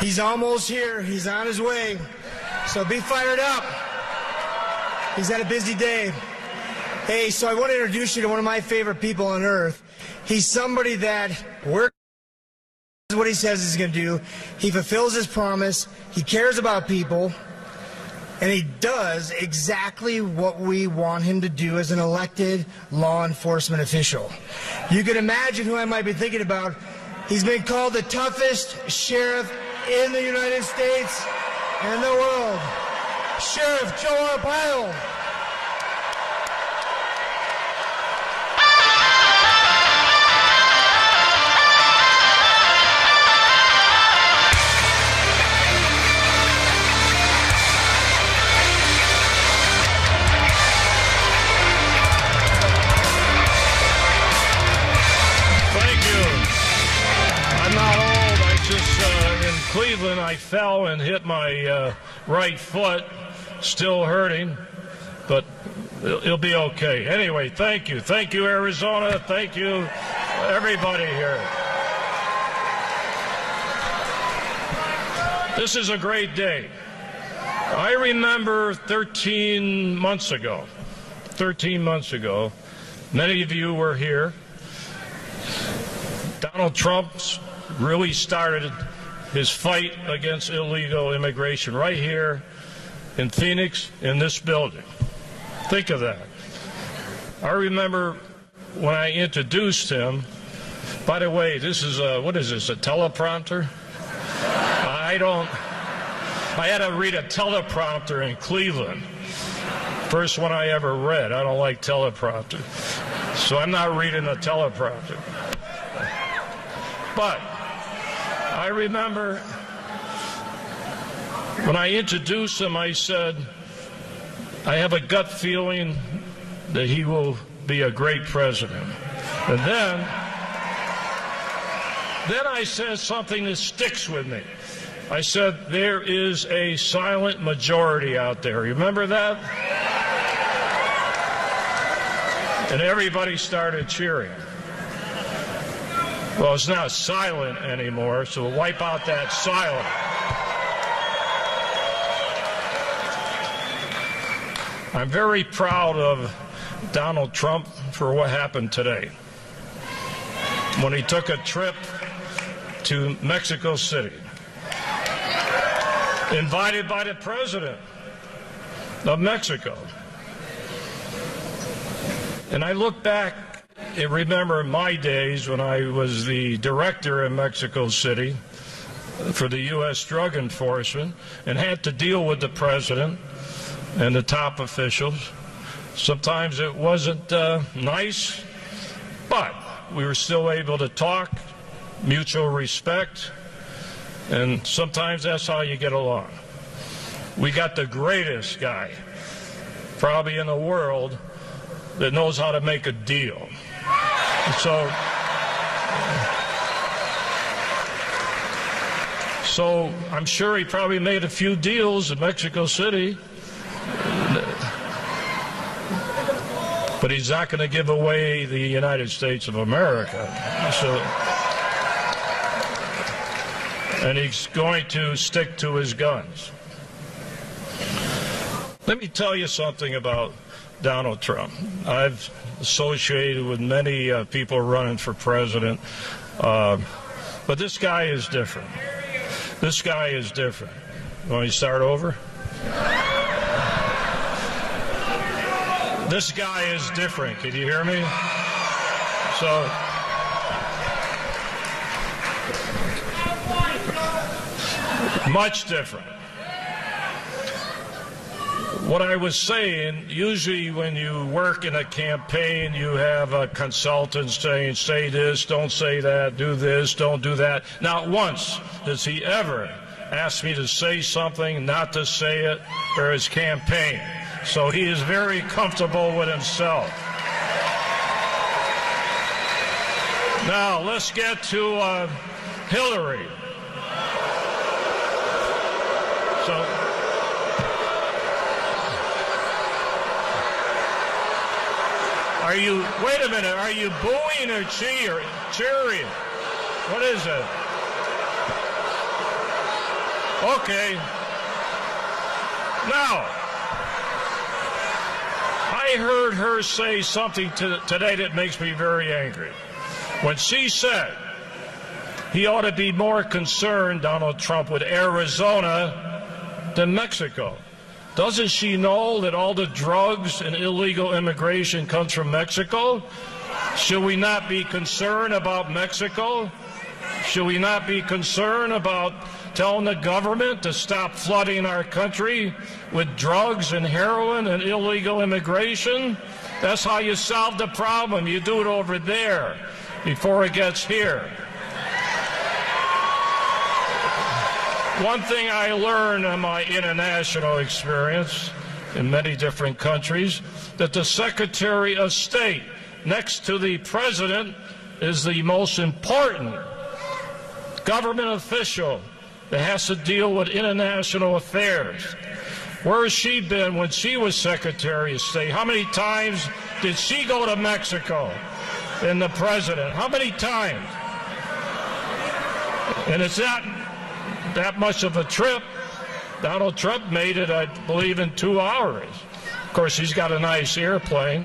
He's almost here. He's on his way. So be fired up. He's had a busy day. Hey, so I want to introduce you to one of my favorite people on earth. He's somebody that works what he says he's going to do. He fulfills his promise. He cares about people. And he does exactly what we want him to do as an elected law enforcement official. You can imagine who I might be thinking about. He's been called the toughest sheriff in the United States and the world. Sheriff Joe Arpaio. Cleveland, I fell and hit my right foot, still hurting, but it'll be okay. Anyway, thank you. Thank you, Arizona. Thank you, everybody here. This is a great day. I remember 13 months ago, many of you were here. Donald Trump really started his fight against illegal immigration right here in Phoenix, in this building. Think of that. I remember when I introduced him. By the way, this is what is this, a teleprompter? I had to read a teleprompter in Cleveland. First one I ever read. I don't like teleprompter. So I'm not reading a teleprompter. But I remember when I introduced him, I said, I have a gut feeling that he will be a great president. And then I said something that sticks with me. I said, there is a silent majority out there. Remember that? And everybody started cheering. Well, it's not silent anymore, so we'll wipe out that silence. I'm very proud of Donald Trump for what happened today. When he took a trip to Mexico City, invited by the president of Mexico. And I look back and remember my days when I was the director in Mexico City for the U.S. Drug Enforcement and had to deal with the president and the top officials. Sometimes it wasn't nice, but we were still able to talk, mutual respect, and sometimes that's how you get along. We got the greatest guy, probably in the world, that knows how to make a deal. So I'm sure he probably made a few deals in Mexico City, but he's not going to give away the United States of America. And he's going to stick to his guns. Let me tell you something about Donald Trump. I've associated with many people running for president, but this guy is different. This guy is different. Want me to start over? This guy is different. Can you hear me? So, much different. What I was saying, usually when you work in a campaign, you have a consultant saying, say this, don't say that, do this, don't do that. Not once does he ever ask me to say something, not to say it, for his campaign. So he is very comfortable with himself. Now, let's get to Hillary. Wait a minute, are you booing or cheering? What is it? Okay. Now, I heard her say something today that makes me very angry. When she said he ought to be more concerned, Donald Trump, with Arizona than Mexico. Doesn't she know that all the drugs and illegal immigration comes from Mexico? Should we not be concerned about Mexico? Should we not be concerned about telling the government to stop flooding our country with drugs and heroin and illegal immigration? That's how you solve the problem. You do it over there before it gets here. One thing I learned in my international experience in many different countries, that the Secretary of State next to the President is the most important government official that has to deal with international affairs. Where has she been when she was Secretary of State? How many times did she go to Mexico and the President? How many times? And it's not that much of a trip. Donald Trump made it, I believe, in 2 hours. Of course, he's got a nice airplane,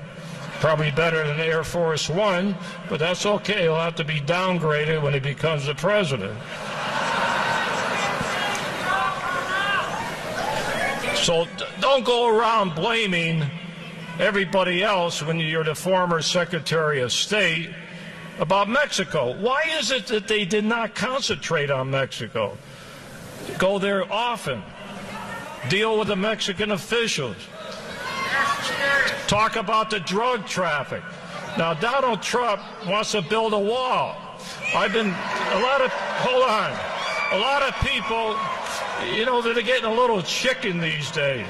probably better than Air Force One, but that's okay. He'll have to be downgraded when he becomes the president. So don't go around blaming everybody else when you're the former Secretary of State about Mexico. Why is it that they did not concentrate on Mexico? Go there often. Deal with the Mexican officials. Talk about the drug traffic. Now, Donald Trump wants to build a wall. Hold on. A lot of people, you know, they're getting a little chicken these days.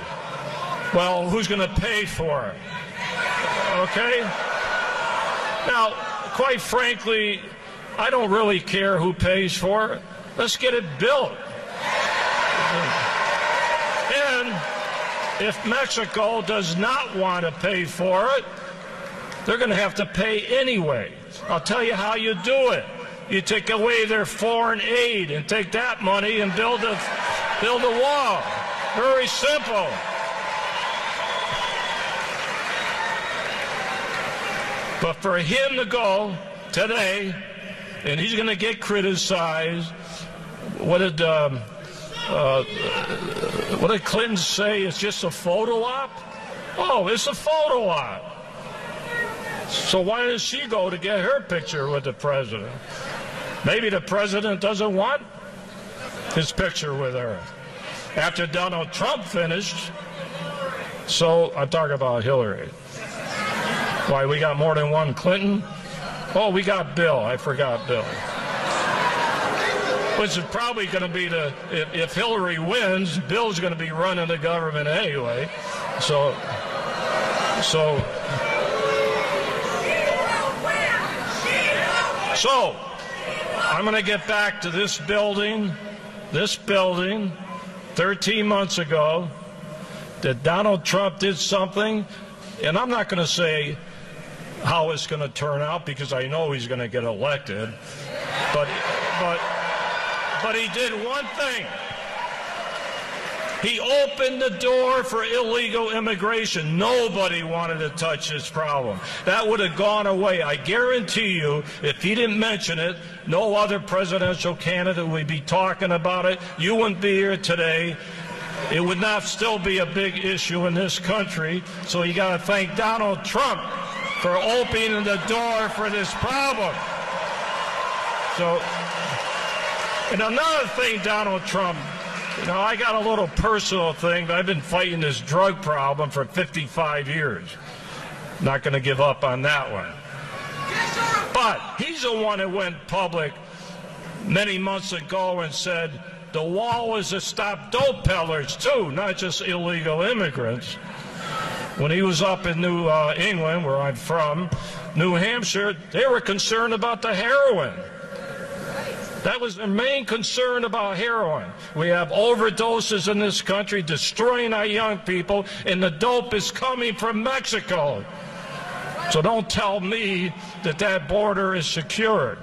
Well, who's going to pay for it? Okay? Now, quite frankly, I don't really care who pays for it. Let's get it built. And if Mexico does not want to pay for it, they're going to have to pay anyway. I'll tell you how you do it. You take away their foreign aid and take that money and build a wall. Very simple. But for him to go today, and he's going to get criticized, what did Clinton say? It's just a photo op? Oh, it's a photo op. So why does she go to get her picture with the president? Maybe the president doesn't want his picture with her. After Donald Trump finished, so I'm talking about Hillary. Why, we got more than one Clinton? Oh, we got Bill. I forgot Bill. Which is probably going to be if Hillary wins, Bill's going to be running the government anyway. So I'm going to get back to this building, 13 months ago, that Donald Trump did something, and I'm not going to say how it's going to turn out because I know he's going to get elected, but he did one thing. He opened the door for illegal immigration. Nobody wanted to touch this problem. That would have gone away. I guarantee you, if he didn't mention it, no other presidential candidate would be talking about it. You wouldn't be here today. It would not still be a big issue in this country. So you got to thank Donald Trump for opening the door for this problem. So, and another thing, Donald Trump, you know, I got a little personal thing. I've been fighting this drug problem for 55 years. Not going to give up on that one. But he's the one that went public many months ago and said the wall is to stop dope peddlers too, not just illegal immigrants. When he was up in New England, where I'm from, New Hampshire, they were concerned about the heroin. That was their main concern about heroin. We have overdoses in this country, destroying our young people, and the dope is coming from Mexico. So don't tell me that that border is secured.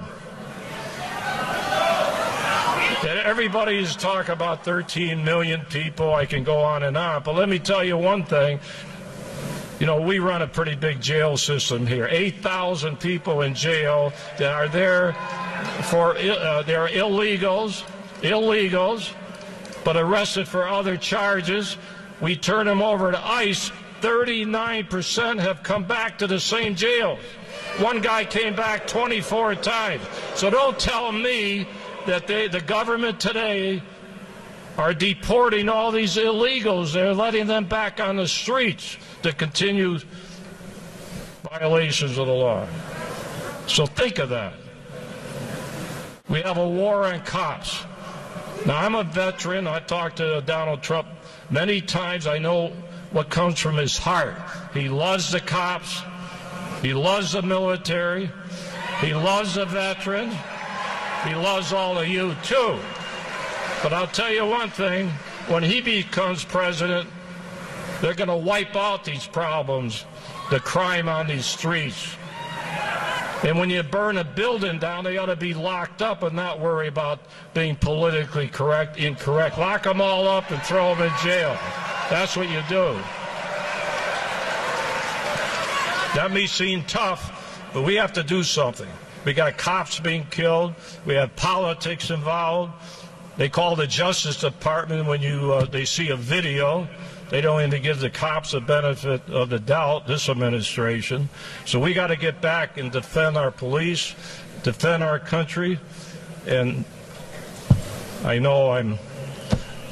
At everybody's talking about 13 million people. I can go on and on, but let me tell you one thing. You know, we run a pretty big jail system here. 8,000 people in jail that are there for they're illegals, but arrested for other charges. We turn them over to ICE. 39% have come back to the same jails. One guy came back 24 times. So don't tell me that the government today are deporting all these illegals. They're letting them back on the streets to continue violations of the law. So think of that. We have a war on cops. Now, I'm a veteran. I talked to Donald Trump many times. I know what comes from his heart. He loves the cops. He loves the military. He loves the veterans. He loves all of you, too. But I'll tell you one thing. When he becomes president, they're going to wipe out these problems, the crime on these streets. And when you burn a building down, they ought to be locked up and not worry about being politically incorrect. Lock them all up and throw them in jail. That's what you do. That may seem tough, but we have to do something. We got cops being killed. We have politics involved. They call the Justice Department when they see a video. They don't even give the cops the benefit of the doubt, this administration. So we got to get back and defend our police, defend our country. And I know I'm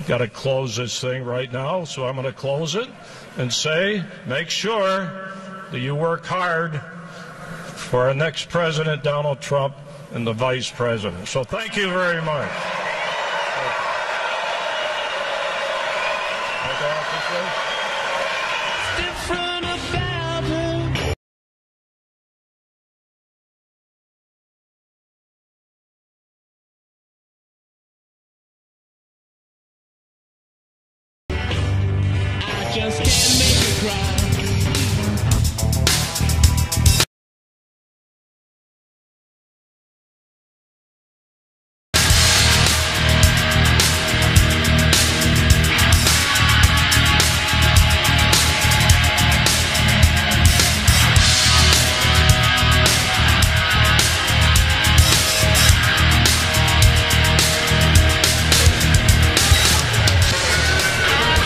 got to close this thing right now, so I'm going to close it and say, make sure that you work hard for our next president, Donald Trump, and the vice president. So thank you very much. Just can't make you cry.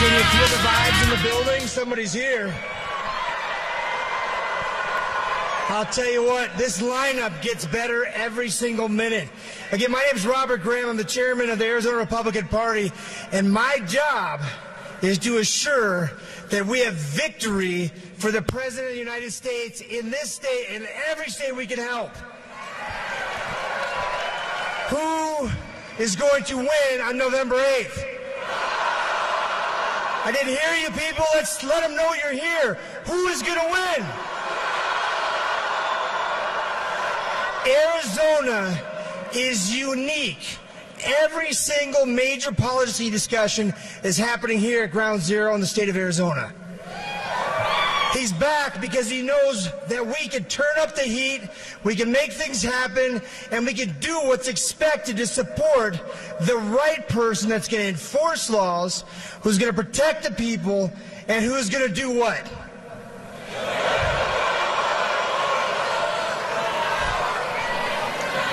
Can you feel the vibes in the building? Somebody's here. I'll tell you what, this lineup gets better every single minute. Again, my name is Robert Graham. I'm the chairman of the Arizona Republican Party, and my job is to assure that we have victory for the President of the United States in this state and every state we can help. Who is going to win on November 8th? I didn't hear you people. Let's let them know you're here. Who is going to win? Arizona is unique. Every single major policy discussion is happening here at Ground Zero in the state of Arizona. He's back because he knows that we can turn up the heat, we can make things happen, and we can do what's expected to support the right person that's going to enforce laws, who's going to protect the people, and who's going to do what?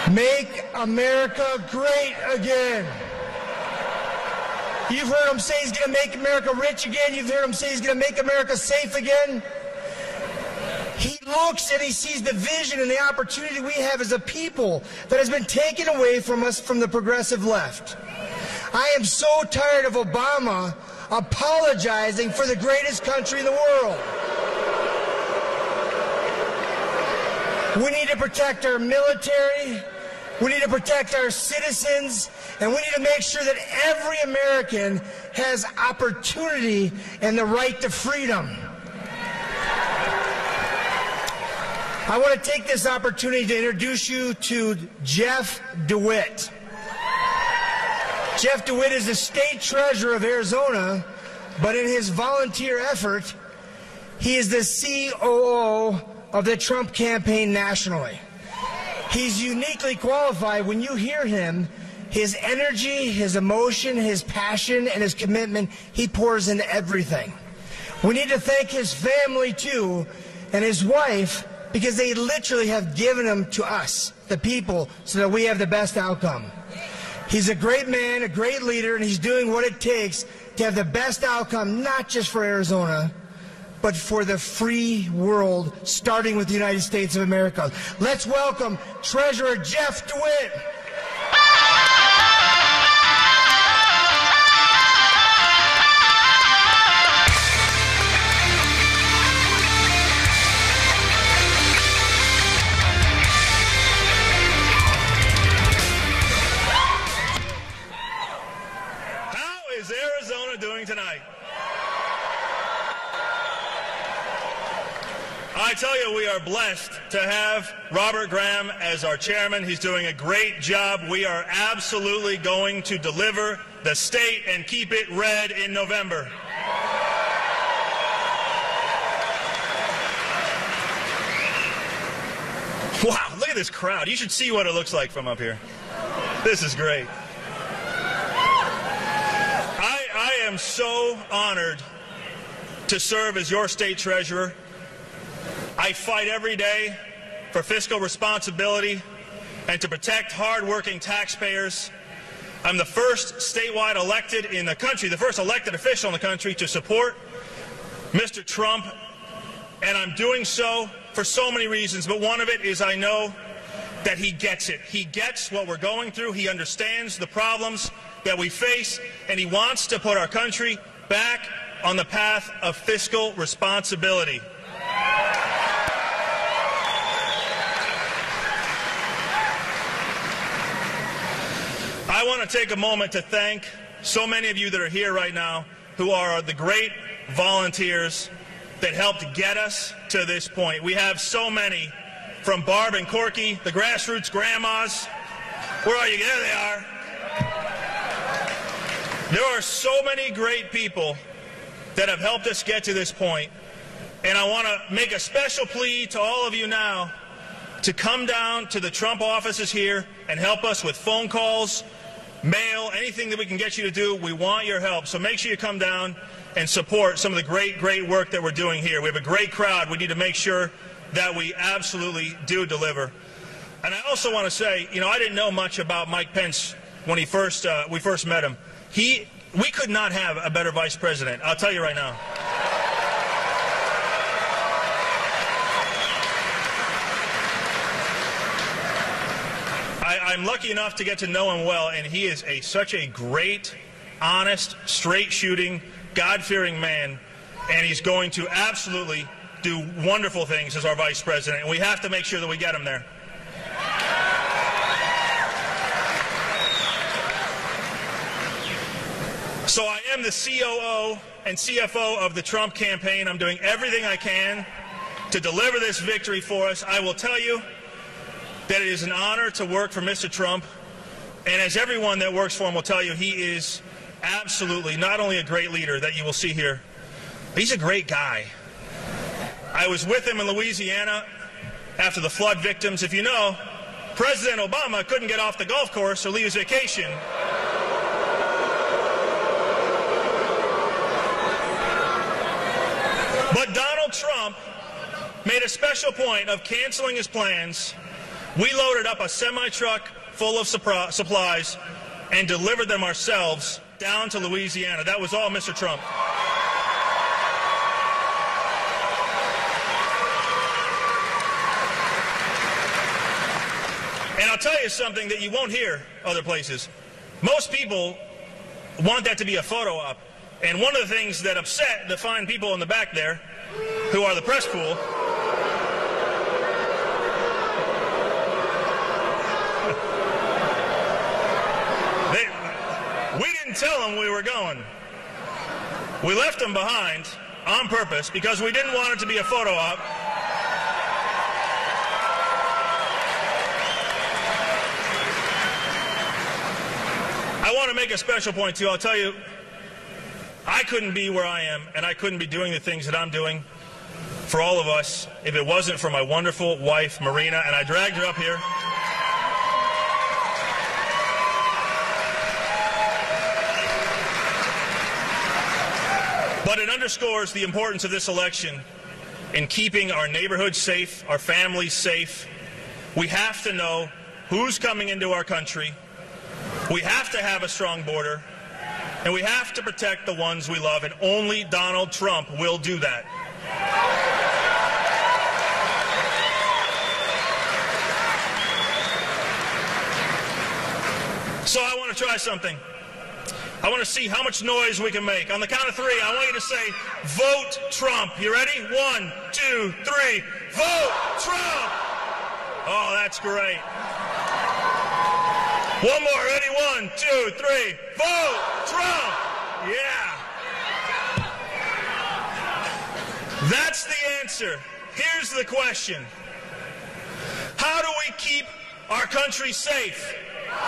Make America great again. You've heard him say he's going to make America rich again. You've heard him say he's going to make America safe again. He looks and he sees the vision and the opportunity we have as a people that has been taken away from us from the progressive left. I am so tired of Obama apologizing for the greatest country in the world. We need to protect our military. We need to protect our citizens, and we need to make sure that every American has opportunity and the right to freedom. I want to take this opportunity to introduce you to Jeff DeWitt. Jeff DeWitt is the state treasurer of Arizona, but in his volunteer effort, he is the COO of the Trump campaign nationally. He's uniquely qualified. When you hear him, His energy, his emotion, his passion, and his commitment, he pours into everything. We need to thank his family, too, and his wife, because they literally have given him to us, the people, so that we have the best outcome. He's a great man, a great leader, and he's doing what it takes to have the best outcome, not just for Arizona, but for the free world, starting with the United States of America. Let's welcome Treasurer Jeff DeWitt. Arizona doing tonight? I tell you, we are blessed to have Robert Graham as our chairman. He's doing a great job. We are absolutely going to deliver the state and keep it red in November. Wow, look at this crowd. You should see what it looks like from up here. This is great. I am so honored to serve as your state treasurer. I fight every day for fiscal responsibility and to protect hard-working taxpayers. I'm the first statewide elected in the country, the first elected official in the country to support Mr. Trump, and I'm doing so for so many reasons, but one of it is I know that he gets it. He gets what we're going through. He understands the problems that we face, and he wants to put our country back on the path of fiscal responsibility. I want to take a moment to thank so many of you that are here right now who are the great volunteers that helped get us to this point. We have so many, from Barb and Corky, the grassroots grandmas. Where are you? There they are. There are so many great people that have helped us get to this point. And I want to make a special plea to all of you now to come down to the Trump offices here and help us with phone calls, mail, anything that we can get you to do. We want your help. So make sure you come down and support some of the great work that we're doing here. We have a great crowd. We need to make sure that we absolutely do deliver. And I also want to say, you know, I didn't know much about Mike Pence when we first met him. We could not have a better vice president. I'll tell you right now. I'm lucky enough to get to know him well, and he is such a great, honest, straight-shooting, God-fearing man, and he's going to absolutely do wonderful things as our vice president, and we have to make sure that we get him there. So I am the COO and CFO of the Trump campaign. I'm doing everything I can to deliver this victory for us. I will tell you that it is an honor to work for Mr. Trump, and as everyone that works for him will tell you, he is absolutely not only a great leader that you will see here, but he's a great guy. I was with him in Louisiana after the flood victims. If you know, President Obama couldn't get off the golf course or leave his vacation. But Donald Trump made a special point of canceling his plans. We loaded up a semi-truck full of supplies and delivered them ourselves down to Louisiana. That was all Mr. Trump. And I'll tell you something that you won't hear other places. Most people want that to be a photo op. And one of the things that upset the fine people in the back there, who are the press pool, we didn't tell them we were going. We left them behind on purpose because we didn't want it to be a photo op. I want to make a special point, too. I'll tell you, I couldn't be where I am, and I couldn't be doing the things that I'm doing for all of us if it wasn't for my wonderful wife, Marina, and I dragged her up here. But it underscores the importance of this election in keeping our neighborhoods safe, our families safe. We have to know who's coming into our country. We have to have a strong border. And we have to protect the ones we love, and only Donald Trump will do that. So I want to try something. I want to see how much noise we can make. On the count of three, I want you to say, vote Trump. You ready? 1, 2, 3. Vote Trump! Oh, that's great. One more. Ready? 1, 2, 3. Vote Trump! Yeah. That's the answer. Here's the question. How do we keep our country safe?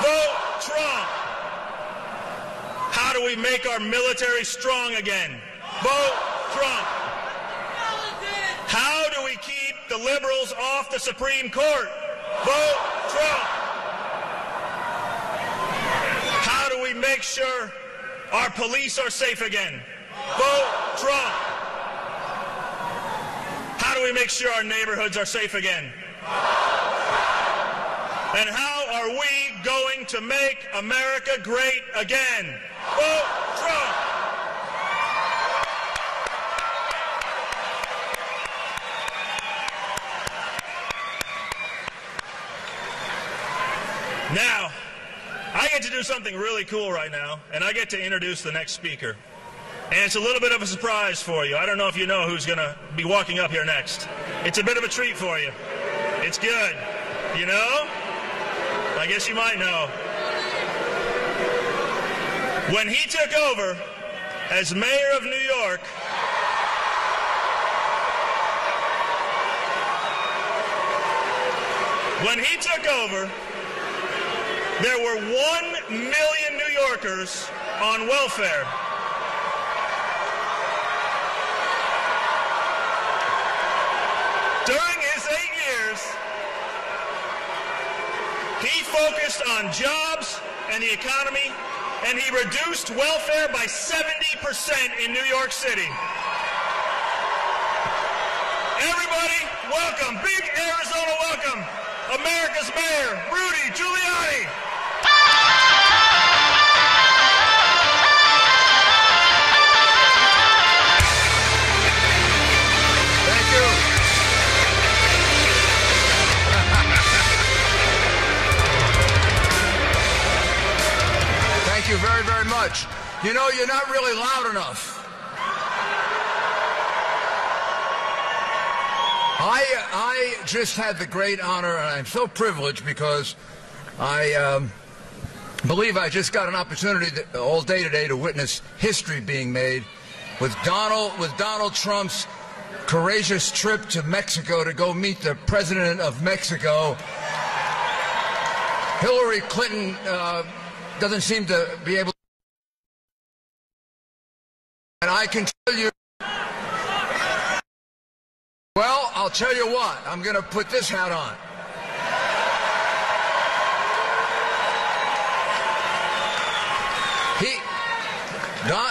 Vote Trump. How do we make our military strong again? Vote Trump. How do we keep the liberals off the Supreme Court? Vote Trump. How do we make sure our police are safe again? Vote Trump. How do we make sure our neighborhoods are safe again? And how are we going to make America great again? Vote Trump! Now, I get to do something really cool right now, and I get to introduce the next speaker. And it's a little bit of a surprise for you. I don't know if you know who's going to be walking up here next. It's a bit of a treat for you. It's good. You know? I guess you might know. When he took over as mayor of New York, there were 1 million New Yorkers on welfare. During his 8 years, he focused on jobs and the economy, and he reduced welfare by 70% in New York City. Everybody, welcome, big Arizona welcome, America's Mayor, Rudy Giuliani. Thank you. Thank you very, very much. You know, you're not really loud enough. I just had the great honor, and I'm so privileged because I believe I just got an opportunity all day today to witness history being made with Donald Trump's courageous trip to Mexico to go meet the president of Mexico. Hillary Clinton doesn't seem to be able to. And I can tell you, well, I'll tell you what, I'm going to put this hat on.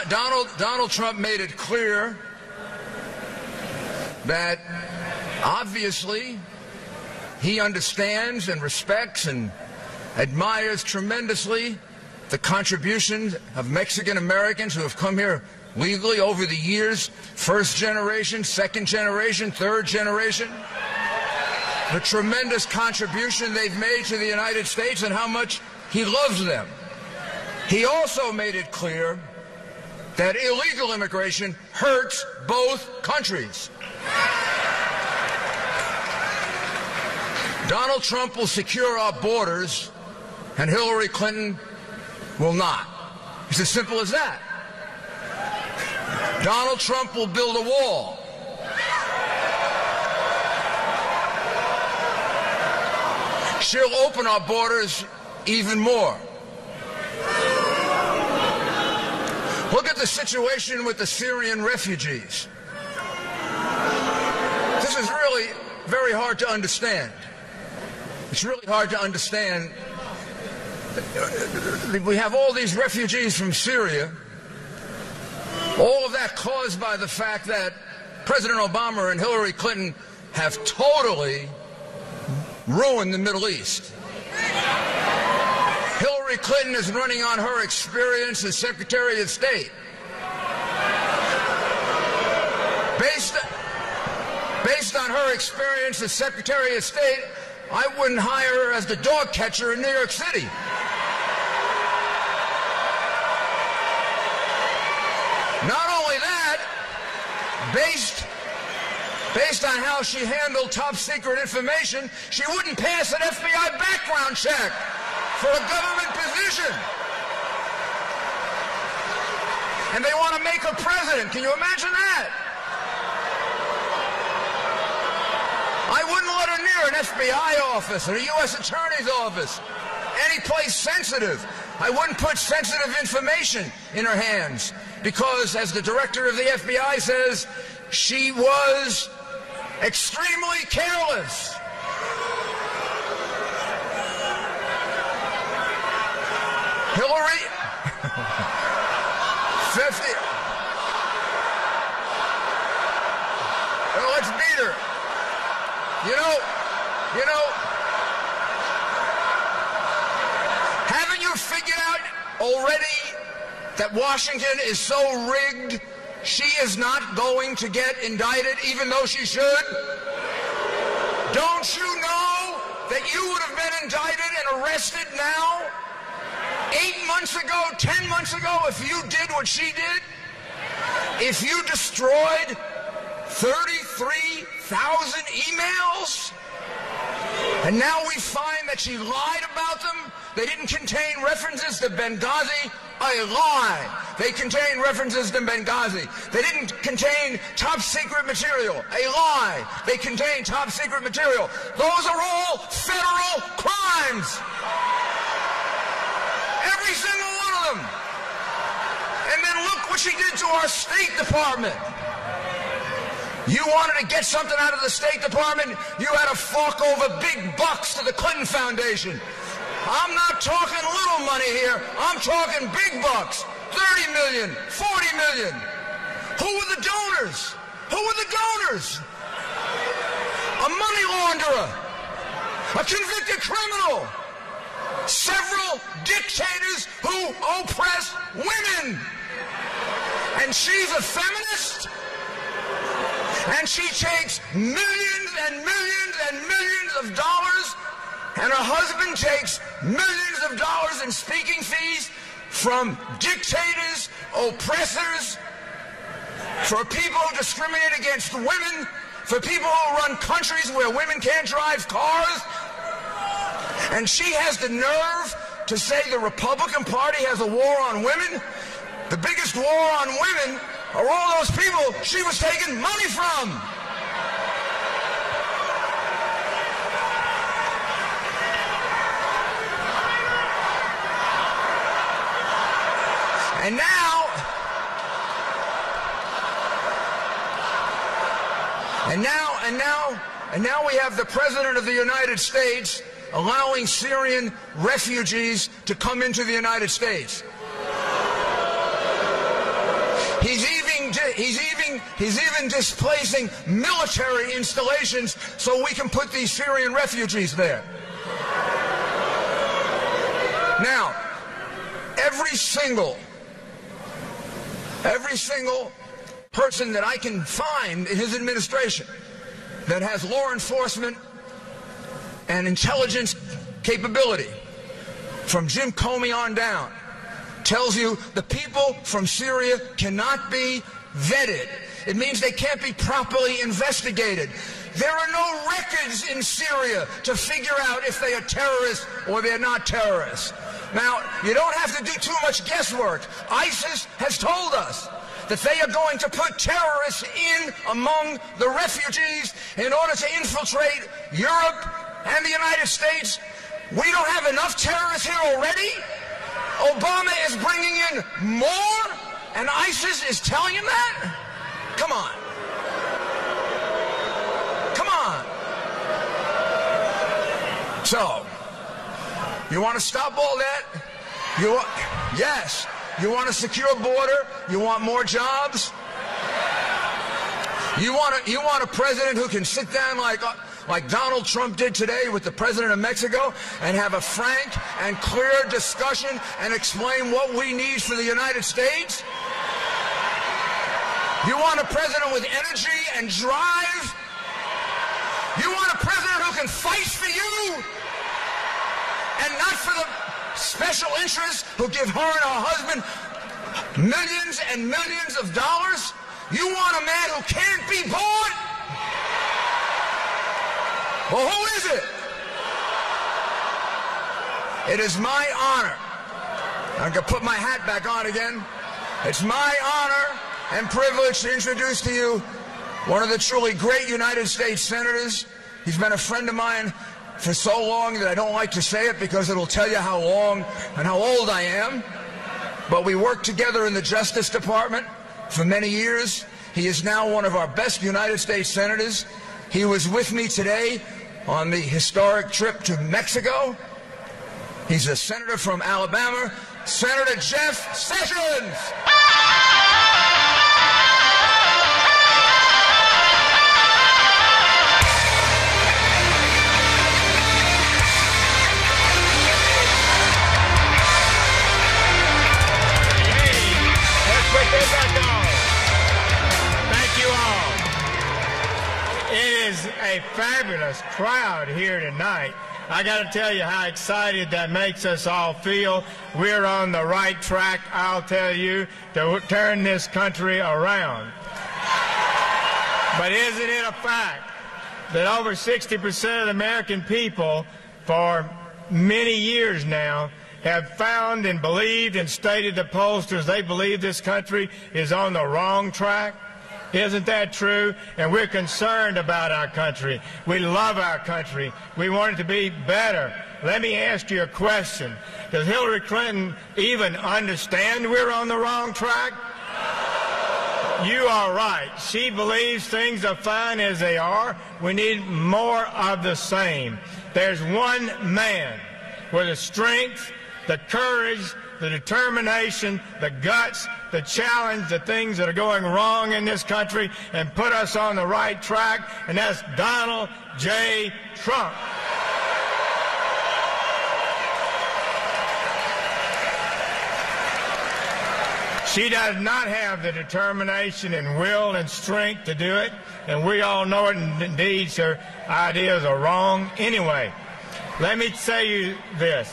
Donald Trump made it clear that obviously he understands and respects and admires tremendously the contributions of Mexican Americans who have come here legally over the years, first generation, second generation, third generation, the tremendous contribution they've made to the United States and how much he loves them. He also made it clear that illegal immigration hurts both countries. Donald Trump will secure our borders, and Hillary Clinton will not. It's as simple as that. Donald Trump will build a wall. She'll open our borders even more. Look at the situation with the Syrian refugees. This is really very hard to understand. It's really hard to understand. We have all these refugees from Syria. All of that caused by the fact that President Obama and Hillary Clinton have totally ruined the Middle East. Hillary Clinton is running on her experience as Secretary of State. Based on her experience as Secretary of State, I wouldn't hire her as the dog catcher in New York City. Not only that, based on how she handled top secret information, she wouldn't pass an FBI background check for a government position. And they want to make her president. Can you imagine that? I wouldn't let her near an FBI office or a U.S. Attorney's office, any place sensitive. I wouldn't put sensitive information in her hands because, as the director of the FBI says, she was extremely careless. Hillary, 50. Well, let's beat her. You know, haven't you figured out already that Washington is so rigged she is not going to get indicted even though she should? Don't you know that you would have been indicted and arrested now 8 months ago, 10 months ago if you did what she did? If you destroyed 33,000 emails, and now we find that she lied about them. They didn't contain references to Benghazi. A lie. They contain references to Benghazi. They didn't contain top secret material. A lie. They contain top secret material. Those are all federal crimes. Every single one of them. And then look what she did to our State Department. You wanted to get something out of the State Department, you had to fork over big bucks to the Clinton Foundation. I'm not talking little money here. I'm talking big bucks. 30 million, 40 million. Who were the donors? Who were the donors? A money launderer. A convicted criminal. Several dictators who oppress women. And she's a feminist? And she takes millions and millions and millions of dollars, and her husband takes millions of dollars in speaking fees from dictators, oppressors, for people who discriminate against women, for people who run countries where women can't drive cars. And she has the nerve to say the Republican Party has a war on women. The biggest war on women are all those people she was taking money from. And now we have the President of the United States allowing Syrian refugees to come into the United States. He's even displacing military installations so we can put these Syrian refugees there. Now, every single person that I can find in his administration that has law enforcement and intelligence capability, from Jim Comey on down, tells you the people from Syria cannot be vetted. It means they can't be properly investigated. There are no records in Syria to figure out if they are terrorists or they're not terrorists. Now, you don't have to do too much guesswork. ISIS has told us that they are going to put terrorists in among the refugees in order to infiltrate Europe and the United States. We don't have enough terrorists here already? Obama is bringing in more, and ISIS is telling him that? Come on. Come on. So, you want to stop all that? Yes. You want a secure border? You want more jobs? You want a president who can sit down like Donald Trump did today with the president of Mexico and have a frank and clear discussion and explain what we need for the United States? You want a president with energy and drive? You want a president who can fight for you and not for the special interests who give her and her husband millions and millions of dollars? You want a man who can't be bought? Well, who is it? It is my honor. I'm going to put my hat back on again. It's my honor and privilege to introduce to you one of the truly great United States senators. He's been a friend of mine for so long that I don't like to say it because it'll tell you how long and how old I am. But we worked together in the Justice Department for many years. He is now one of our best United States senators. He was with me today on the historic trip to Mexico. He's a senator from Alabama, Senator Jeff Sessions. A fabulous crowd here tonight. I got to tell you how excited that makes us all feel. We're on the right track, I'll tell you, to turn this country around. But isn't it a fact that over 60% of the American people for many years now have found and believed and stated to pollsters they believe this country is on the wrong track? Isn't that true? And we're concerned about our country. We love our country. We want it to be better. Let me ask you a question. Does Hillary Clinton even understand we're on the wrong track? You are right. She believes things are fine as they are. We need more of the same. There's one man with the strength, the courage, the determination, the guts, the challenge, the things that are going wrong in this country and put us on the right track, and that's Donald J. Trump. She does not have the determination and will and strength to do it, and we all know it, and indeed her ideas are wrong anyway. Let me say you this.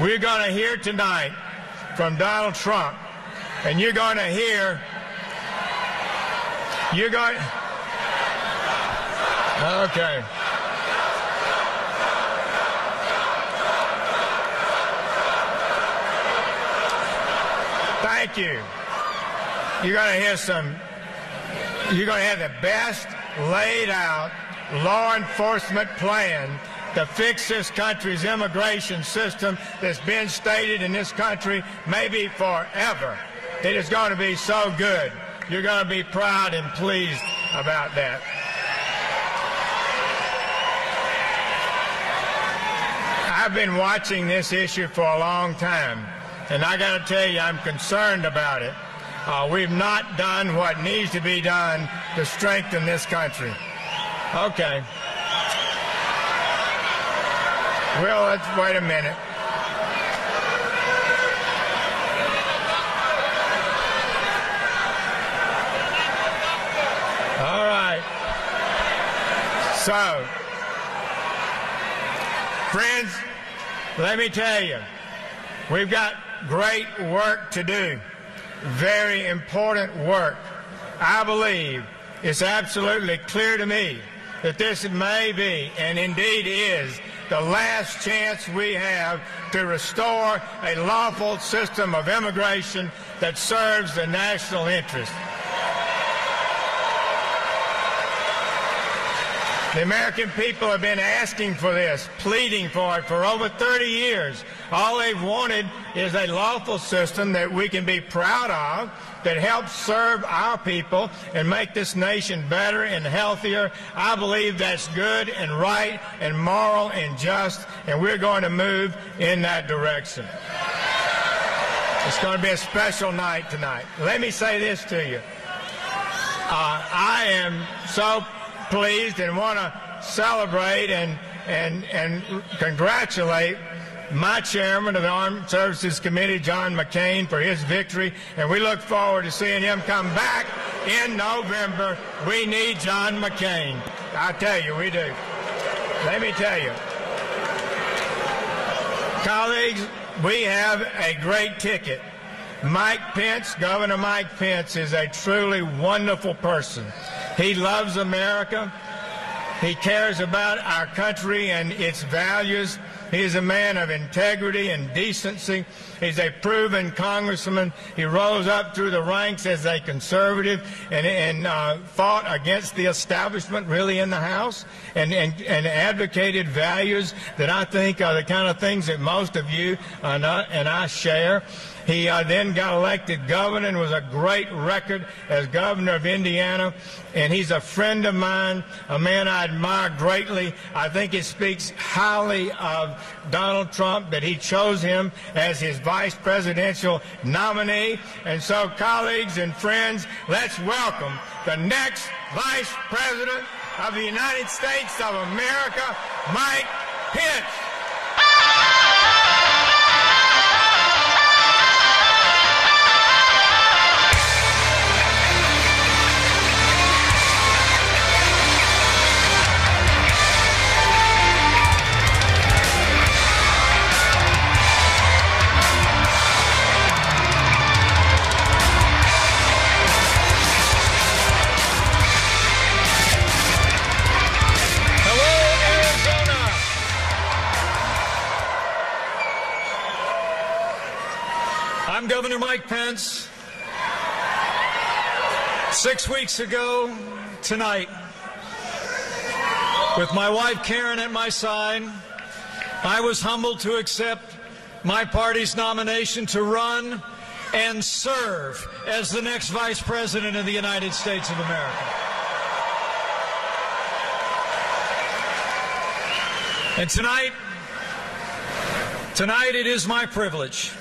We're going to hear tonight from Donald Trump, and you're going to hear, okay. Thank you. You're going to hear you're going to have the best laid out law enforcement plan to fix this country's immigration system that's been stated in this country maybe forever. It is going to be so good. You're going to be proud and pleased about that. I've been watching this issue for a long time, and I got to tell you, I'm concerned about it. We've not done what needs to be done to strengthen this country. Okay. Well, let's wait a minute. All right. So, friends, let me tell you, we've got great work to do. Very important work. I believe it's absolutely clear to me that this may be, and indeed is, the last chance we have to restore a lawful system of immigration that serves the national interest. The American people have been asking for this, pleading for it for over 30 years. All they've wanted is a lawful system that we can be proud of, that helps serve our people and make this nation better and healthier. I believe that's good and right and moral and just, and we're going to move in that direction. It's going to be a special night tonight. Let me say this to you. I am so pleased and want to celebrate and congratulate my chairman of the Armed Services Committee, John McCain, for his victory, and we look forward to seeing him come back in November. We need John McCain. I tell you, we do. Let me tell you. Colleagues, we have a great ticket. Mike Pence, Governor Mike Pence, is a truly wonderful person. He loves America. He cares about our country and its values. He is a man of integrity and decency. He's a proven congressman. He rose up through the ranks as a conservative and fought against the establishment, really, in the House, and advocated values that I think are the kind of things that most of you and I share. He then got elected governor and was a great record as governor of Indiana. And he's a friend of mine, a man I admire greatly. I think it speaks highly of Donald Trump that he chose him as his vice presidential nominee. And so, colleagues and friends, let's welcome the next vice president of the United States of America, Mike Pence. I'm Governor Mike Pence. 6 weeks ago tonight, with my wife Karen at my side, I was humbled to accept my party's nomination to run and serve as the next Vice President of the United States of America. And tonight it is my privilege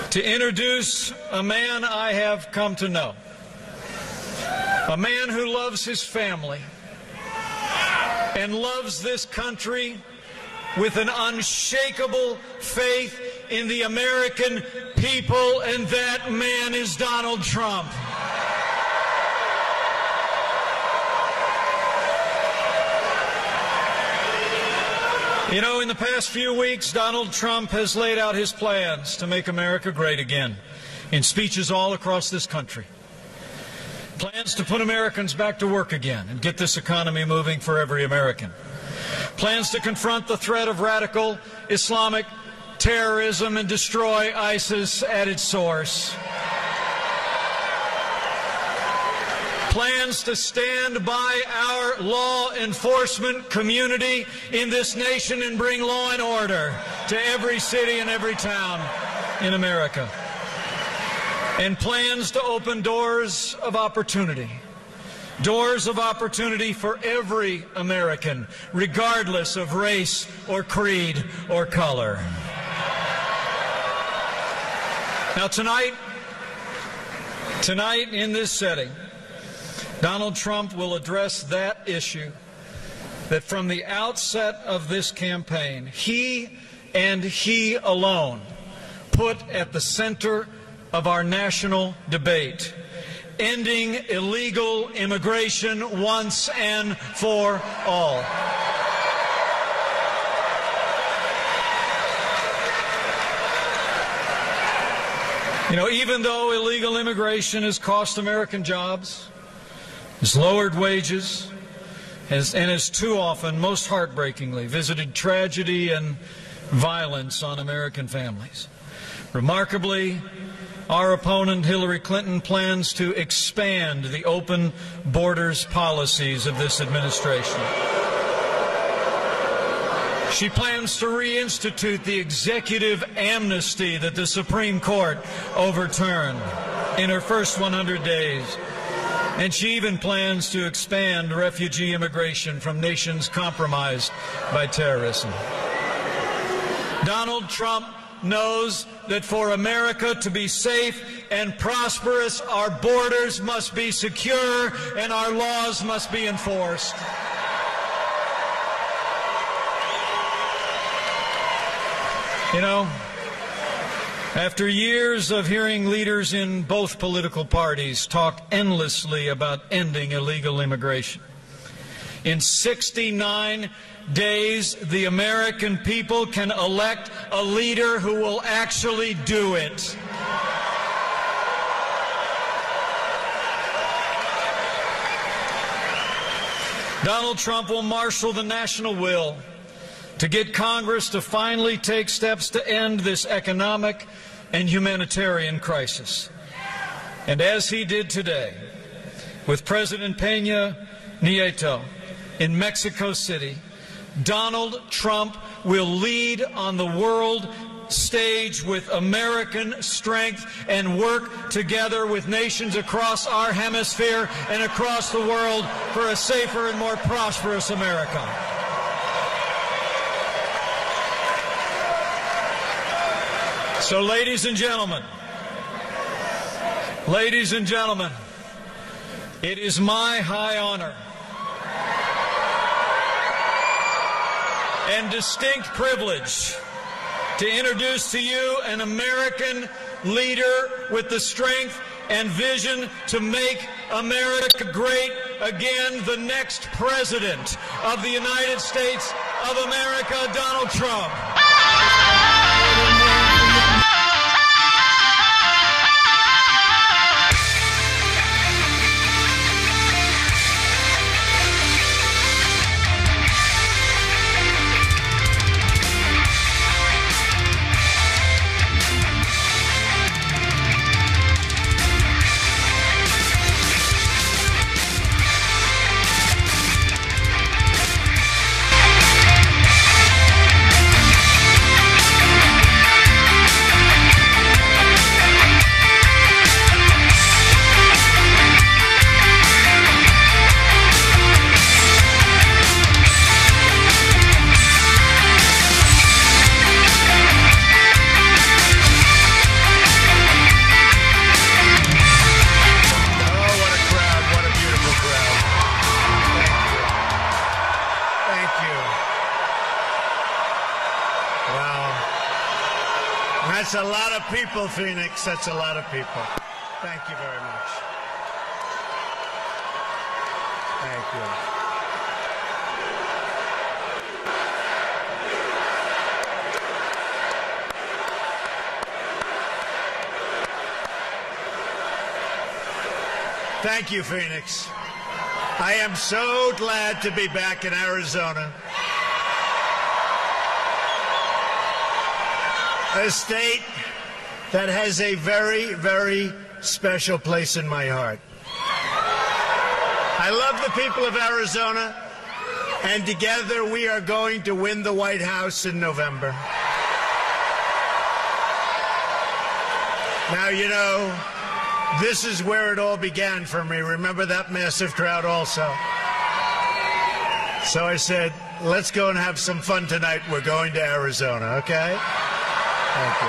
to introduce a man I have come to know, a man who loves his family and loves this country with an unshakable faith in the American people, and that man is Donald Trump. You know, in the past few weeks, Donald Trump has laid out his plans to make America great again in speeches all across this country. Plans to put Americans back to work again and get this economy moving for every American. Plans to confront the threat of radical Islamic terrorism and destroy ISIS at its source. Plans to stand by our law enforcement community in this nation and bring law and order to every city and every town in America. And plans to open doors of opportunity. Doors of opportunity for every American, regardless of race or creed or color. Now tonight in this setting, Donald Trump will address that issue that from the outset of this campaign, he and he alone put at the center of our national debate: ending illegal immigration once and for all. You know, even though illegal immigration has cost American jobs, has lowered wages, and has too often, most heartbreakingly, visited tragedy and violence on American families, remarkably, our opponent Hillary Clinton plans to expand the open borders policies of this administration. She plans to reinstitute the executive amnesty that the Supreme Court overturned in her first 100 days. And she even plans to expand refugee immigration from nations compromised by terrorism. Donald Trump knows that for America to be safe and prosperous, our borders must be secure and our laws must be enforced. You know, after years of hearing leaders in both political parties talk endlessly about ending illegal immigration, in 69 days, the American people can elect a leader who will actually do it. Donald Trump will marshal the national will to get Congress to finally take steps to end this economic and humanitarian crisis. And as he did today with President Peña Nieto in Mexico City, Donald Trump will lead on the world stage with American strength and work together with nations across our hemisphere and across the world for a safer and more prosperous America. So, ladies and gentlemen, it is my high honor and distinct privilege to introduce to you an American leader with the strength and vision to make America great again, the next President of the United States of America, Donald Trump. That's a lot of people, Phoenix. That's a lot of people. Thank you very much. Thank you. Thank you, Phoenix. I am so glad to be back in Arizona. A state that has a very, very special place in my heart. I love the people of Arizona, and together we are going to win the White House in November. Now, you know, this is where it all began for me. Remember that massive crowd also? So I said, let's go and have some fun tonight. We're going to Arizona, okay? Thank you.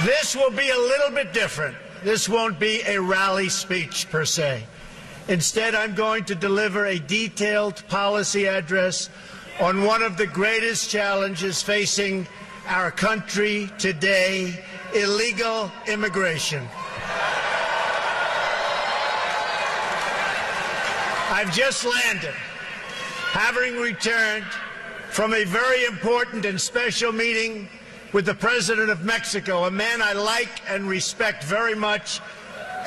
This will be a little bit different. This won't be a rally speech per se. Instead, I'm going to deliver a detailed policy address on one of the greatest challenges facing our country today, illegal immigration. I've just landed, having returned from a very important and special meeting with the President of Mexico, a man I like and respect very much,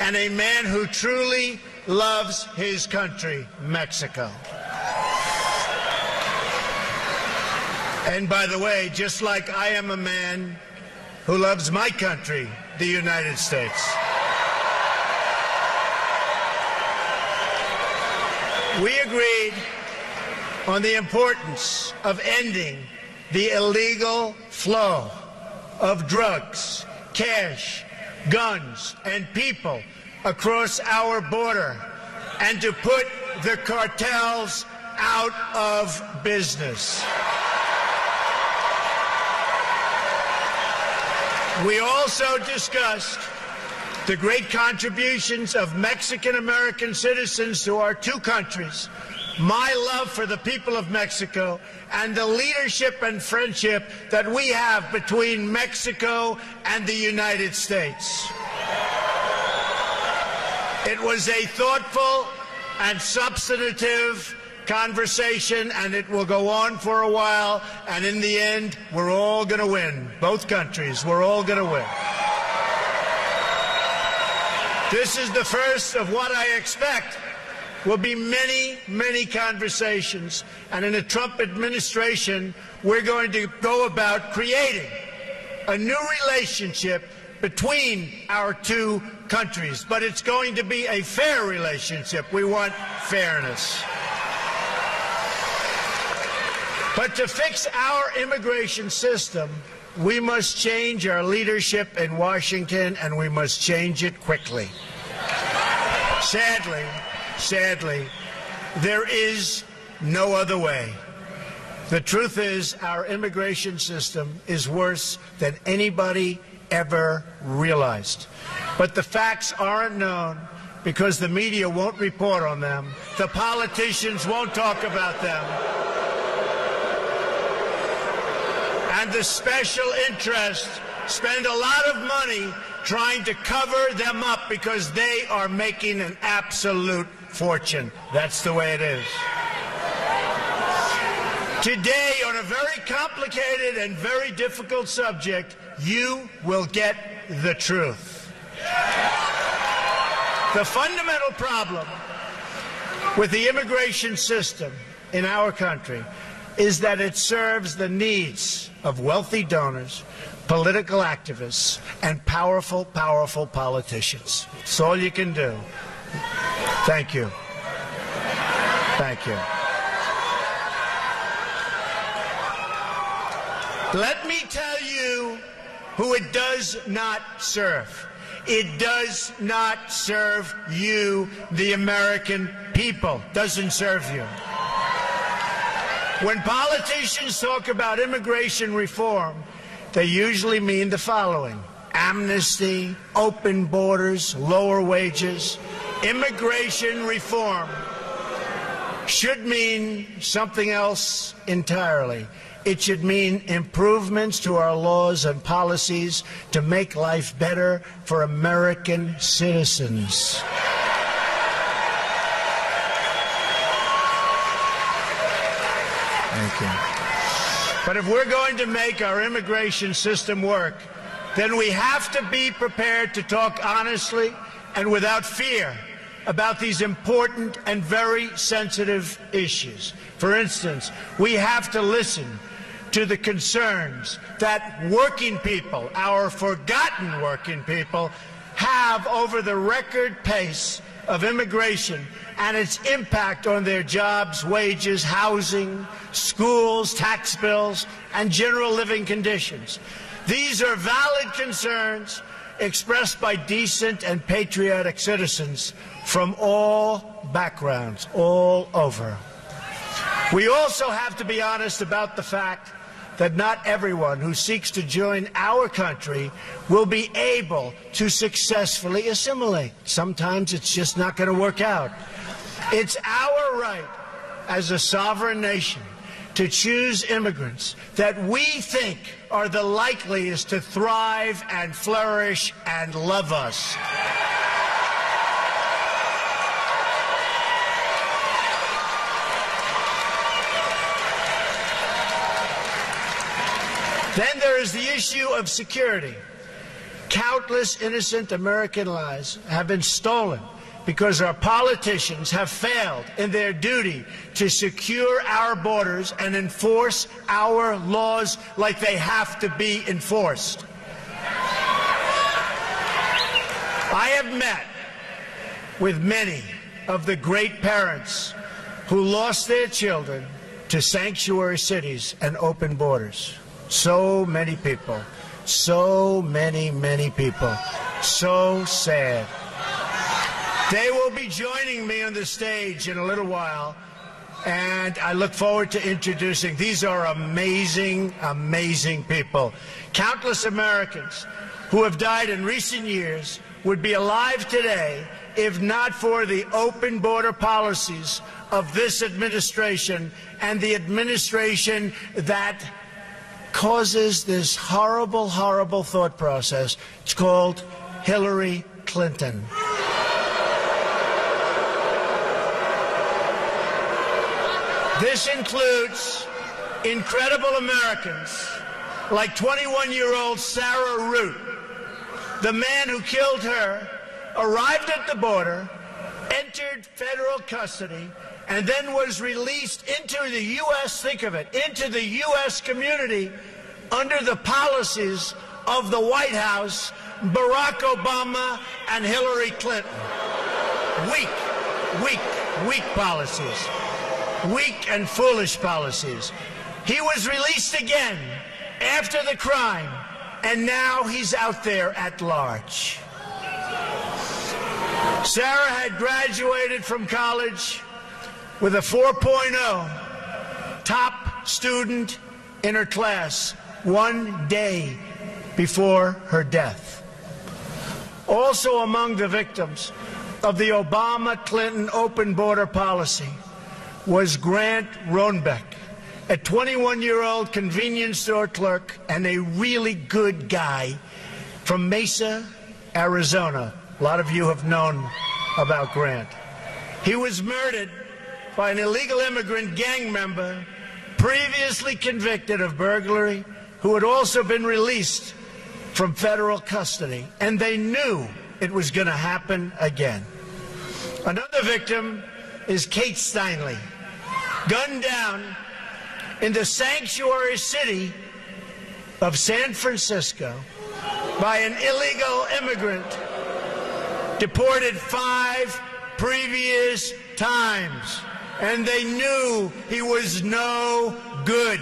and a man who truly loves his country, Mexico. And by the way, just like I am a man who loves my country, the United States. We agreed on the importance of ending the illegal flow of drugs, cash, guns, and people across our border, and to put the cartels out of business. We also discussed the great contributions of Mexican-American citizens to our two countries, my love for the people of Mexico, and the leadership and friendship that we have between Mexico and the United States. It was a thoughtful and substantive conversation, and it will go on for a while, and in the end, we're all going to win. Both countries, we're all going to win. This is the first of what I expect will be many, many conversations, and in the Trump administration, we're going to go about creating a new relationship between our two countries, but it's going to be a fair relationship. We want fairness. But to fix our immigration system, we must change our leadership in Washington, and we must change it quickly. Sadly, there is no other way. The truth is, our immigration system is worse than anybody ever realized. But the facts aren't known because the media won't report on them. The politicians won't talk about them. And the special interests spend a lot of money trying to cover them up because they are making an absolute fortune. That's the way it is. Today, on a very complicated and very difficult subject, you will get the truth. The fundamental problem with the immigration system in our country is that it serves the needs of wealthy donors, political activists, and powerful politicians. It's all you can do. Thank you. Thank you. Let me tell you who it does not serve. It does not serve you, the American people. Doesn't serve you. When politicians talk about immigration reform, they usually mean the following: amnesty, open borders, lower wages. Immigration reform should mean something else entirely. It should mean improvements to our laws and policies to make life better for American citizens. Thank you. But if we're going to make our immigration system work, then we have to be prepared to talk honestly and without fear about these important and very sensitive issues. For instance, we have to listen to the concerns that working people, our forgotten working people, have over the record pace of immigration and its impact on their jobs, wages, housing, schools, tax bills, and general living conditions. These are valid concerns expressed by decent and patriotic citizens from all backgrounds, all over. We also have to be honest about the fact that not everyone who seeks to join our country will be able to successfully assimilate. Sometimes it's just not going to work out. It's our right as a sovereign nation to choose immigrants that we think are the likeliest to thrive and flourish and love us. Then there is the issue of security. Countless innocent American lives have been stolen because our politicians have failed in their duty to secure our borders and enforce our laws like they have to be enforced. I have met with many of the great parents who lost their children to sanctuary cities and open borders. So many people, so many people, so sad. They will be joining me on the stage in a little while and I look forward to introducing. These are amazing, amazing people. Countless Americans who have died in recent years would be alive today if not for the open border policies of this administration and the administration that causes this horrible, horrible thought process. It's called Hillary Clinton. This includes incredible Americans like 21-year-old Sarah Root. The man who killed her arrived at the border, entered federal custody, and then was released into the U.S., think of it, into the U.S. community under the policies of the White House, Barack Obama and Hillary Clinton. Weak policies. Weak and foolish policies. He was released again after the crime, and now he's out there at large. Sarah had graduated from college with a 4.0, top student in her class, one day before her death. Also among the victims of the Obama-Clinton open border policy was Grant Rohnbeck, a 21-year-old convenience store clerk and a really good guy from Mesa, Arizona. A lot of you have known about Grant. He was murdered by an illegal immigrant gang member previously convicted of burglary, who had also been released from federal custody, and they knew it was going to happen again. Another victim is Kate Steinle, gunned down in the sanctuary city of San Francisco by an illegal immigrant deported 5 previous times, and they knew he was no good.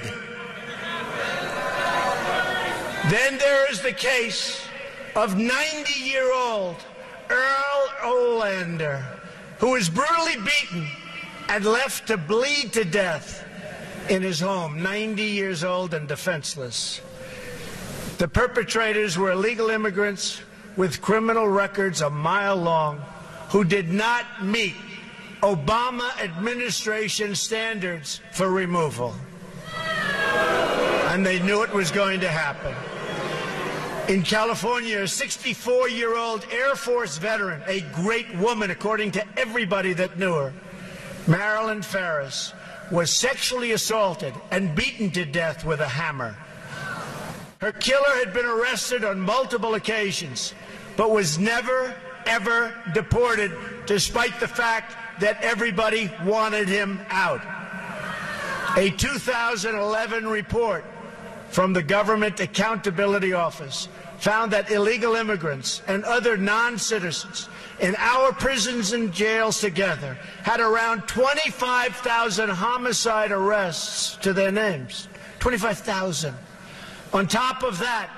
Then there is the case of 90-year-old Earl Olander, who was brutally beaten and left to bleed to death in his home, 90 years old and defenseless. The perpetrators were illegal immigrants with criminal records a mile long who did not meet Obama administration standards for removal. And they knew it was going to happen. In California, a 64-year-old Air Force veteran, a great woman according to everybody that knew her, Marilyn Ferris, was sexually assaulted and beaten to death with a hammer. Her killer had been arrested on multiple occasions, but was never, ever deported, despite the fact that everybody wanted him out. A 2011 report from the Government Accountability Office found that illegal immigrants and other non-citizens in our prisons and jails together had around 25,000 homicide arrests to their names. 25,000. On top of that,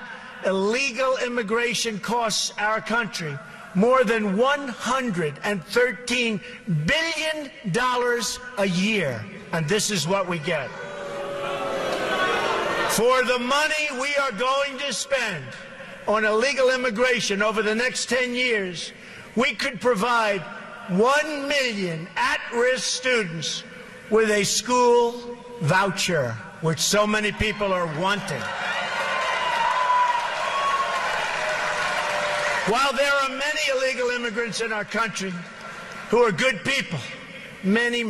illegal immigration costs our country more than $113 billion a year. And this is what we get. For the money we are going to spend on illegal immigration over the next 10 years, we could provide 1 million at-risk students with a school voucher, which so many people are wanting. While there are many illegal immigrants in our country who are good people, many,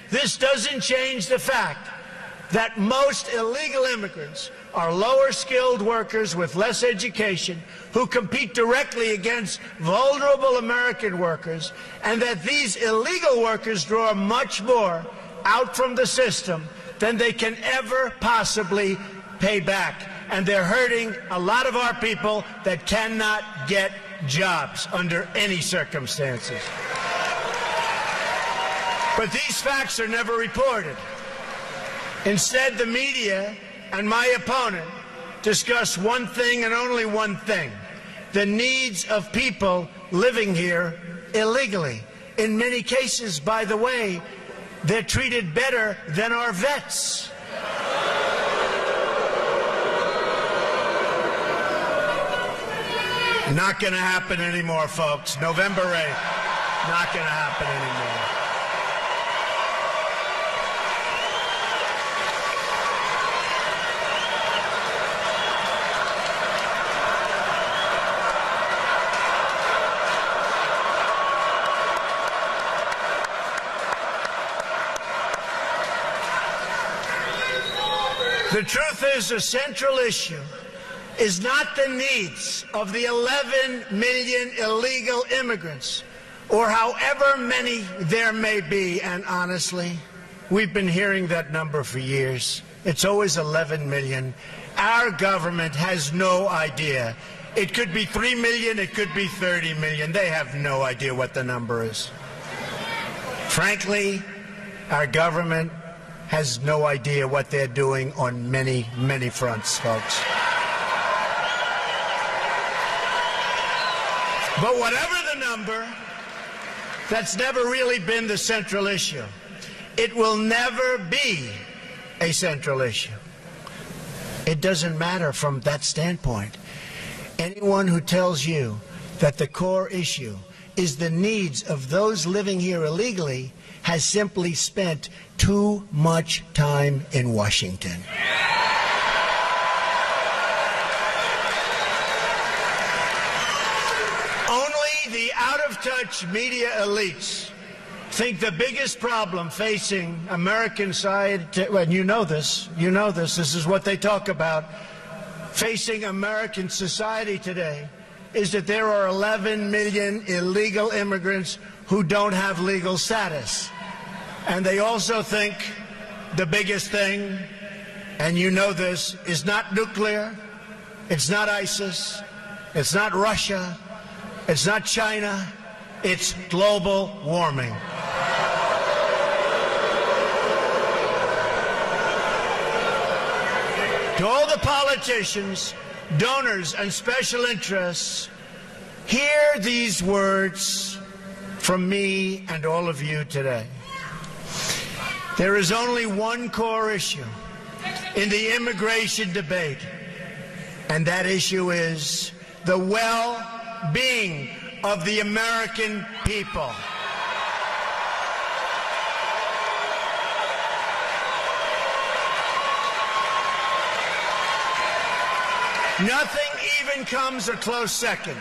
this doesn't change the fact that most illegal immigrants are lower-skilled workers with less education who compete directly against vulnerable American workers, and that these illegal workers draw much more out from the system than they can ever possibly pay back. And they're hurting a lot of our people that cannot get jobs under any circumstances. But these facts are never reported. Instead, the media and my opponent discuss one thing and only one thing: the needs of people living here illegally. In many cases, by the way, they're treated better than our vets. Not going to happen anymore, folks. November 8th, not going to happen anymore. The truth is, the central issue is not the needs of the 11 million illegal immigrants, or however many there may be, and honestly, we've been hearing that number for years. It's always 11 million. Our government has no idea. It could be 3 million, it could be 30 million. They have no idea what the number is. Frankly, our government has no idea what they're doing on many, many fronts, folks. But whatever the number, that's never really been the central issue. It will never be a central issue. It doesn't matter from that standpoint. Anyone who tells you that the core issue is the needs of those living here illegally has simply spent too much time in Washington. Only the out-of-touch media elites think the biggest problem facing American society, and you know this, this is what they talk about, facing American society today, is that there are 11 million illegal immigrants who don't have legal status. And they also think the biggest thing, and you know this, is not nuclear, it's not ISIS, it's not Russia, it's not China, it's global warming. To all the politicians, donors, and special interests, hear these words from me and all of you today. There is only one core issue in the immigration debate, and that issue is the well-being of the American people. Nothing even comes a close second.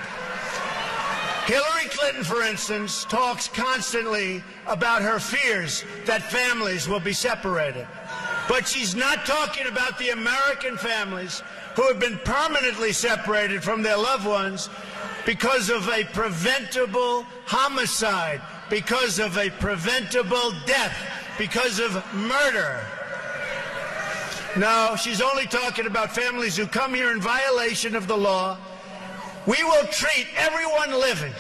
Hillary Clinton, for instance, talks constantly about her fears that families will be separated. But she's not talking about the American families who have been permanently separated from their loved ones because of a preventable homicide, because of a preventable death, because of murder. No, she's only talking about families who come here in violation of the law. We will treat everyone living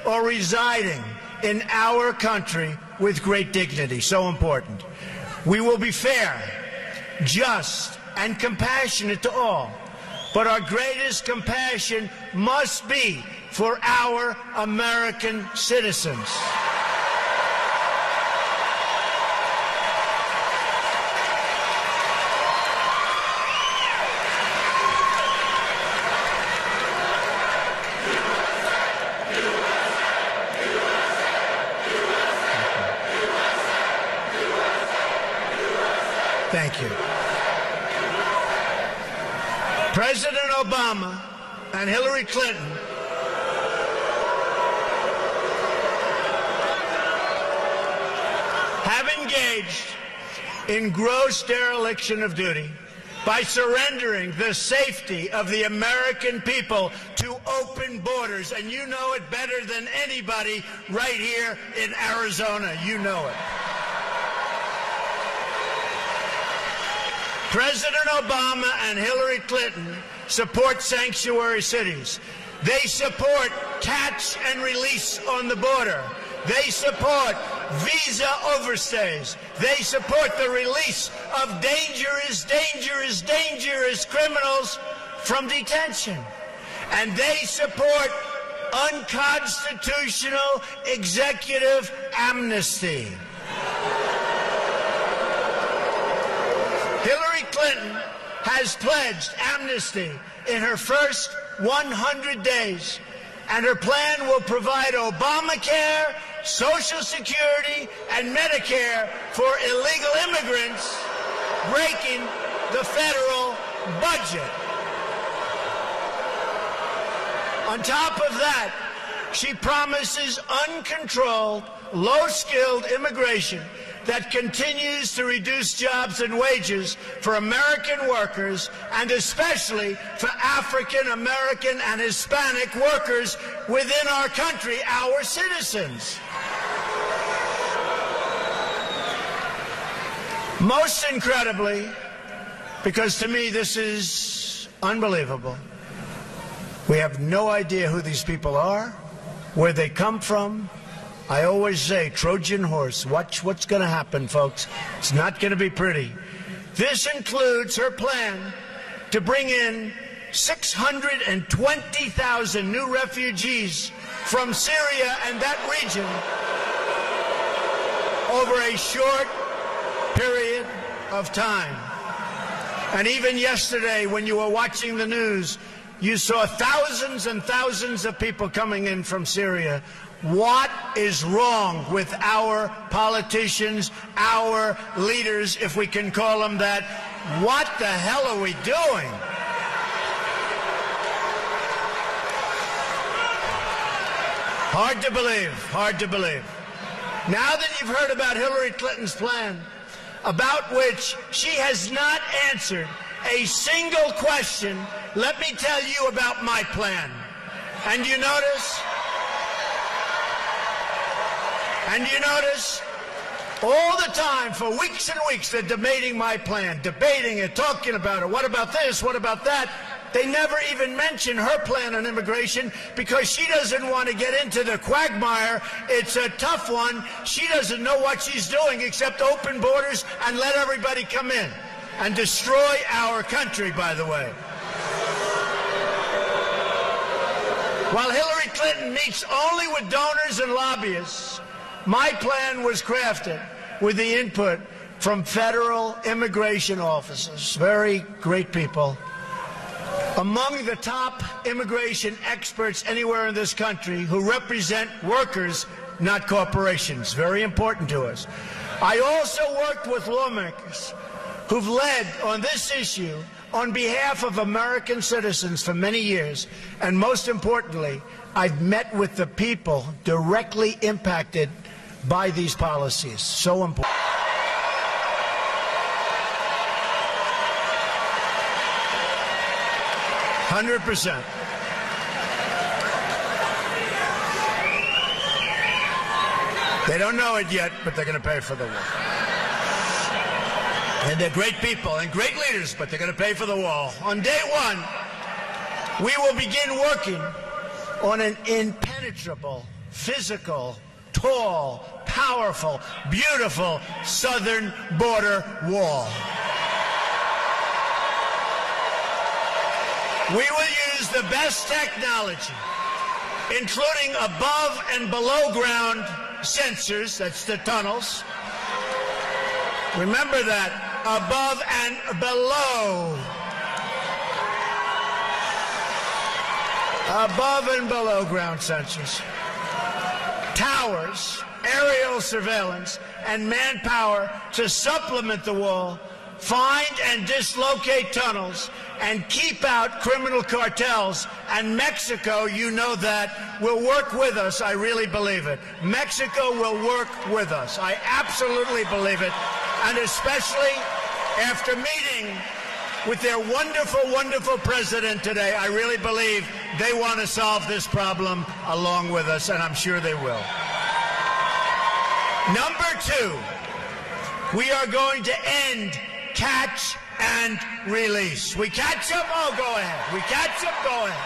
or residing in our country with great dignity. So important. We will be fair, just, and compassionate to all. But our greatest compassion must be for our American citizens. Thank you. President Obama and Hillary Clinton have engaged in gross dereliction of duty by surrendering the safety of the American people to open borders. And you know it better than anybody right here in Arizona. You know it. President Obama and Hillary Clinton support sanctuary cities. They support catch and release on the border. They support visa overstays. They support the release of dangerous criminals from detention. And they support unconstitutional executive amnesty. Clinton has pledged amnesty in her first 100 days, and her plan will provide Obamacare, Social Security, and Medicare for illegal immigrants, breaking the federal budget. On top of that, she promises uncontrolled, low-skilled immigration that continues to reduce jobs and wages for American workers, and especially for African American and Hispanic workers within our country, our citizens. Most incredibly, because to me this is unbelievable, we have no idea who these people are, where they come from. I always say, Trojan horse, watch what's going to happen, folks. It's not going to be pretty. This includes her plan to bring in 620,000 new refugees from Syria and that region over a short period of time. And even yesterday, when you were watching the news, you saw thousands and thousands of people coming in from Syria. What is wrong with our politicians, our leaders, if we can call them that? What the hell are we doing? Hard to believe, hard to believe. Now that you've heard about Hillary Clinton's plan, about which she has not answered a single question, let me tell you about my plan. And you notice all the time, for weeks and weeks, they're debating my plan, debating it, talking about it. What about this? What about that? They never even mention her plan on immigration because she doesn't want to get into the quagmire. It's a tough one. She doesn't know what she's doing except open borders and let everybody come in and destroy our country, by the way. While Hillary Clinton meets only with donors and lobbyists, my plan was crafted with the input from federal immigration officers, very great people, among the top immigration experts anywhere in this country who represent workers, not corporations. Very important to us. I also worked with lawmakers who've led on this issue on behalf of American citizens for many years. And most importantly, I've met with the people directly impacted by these policies. So important. 100%. They don't know it yet, but they're going to pay for the wall. And they're great people and great leaders, but they're going to pay for the wall. On day one, we will begin working on an impenetrable, physical, tall, powerful, beautiful southern border wall. We will use the best technology, including above and below ground sensors, that's the tunnels. Remember that, above and below. Above and below ground sensors. Towers, aerial surveillance, and manpower to supplement the wall, find and dislocate tunnels, and keep out criminal cartels. And Mexico, you know that, will work with us. I really believe it. Mexico will work with us. I absolutely believe it. And especially after meeting with their wonderful, wonderful president today, I really believe they want to solve this problem along with us, and I'm sure they will. Number two, we are going to end catch and release. We catch them? Oh, go ahead. We catch them? Go ahead.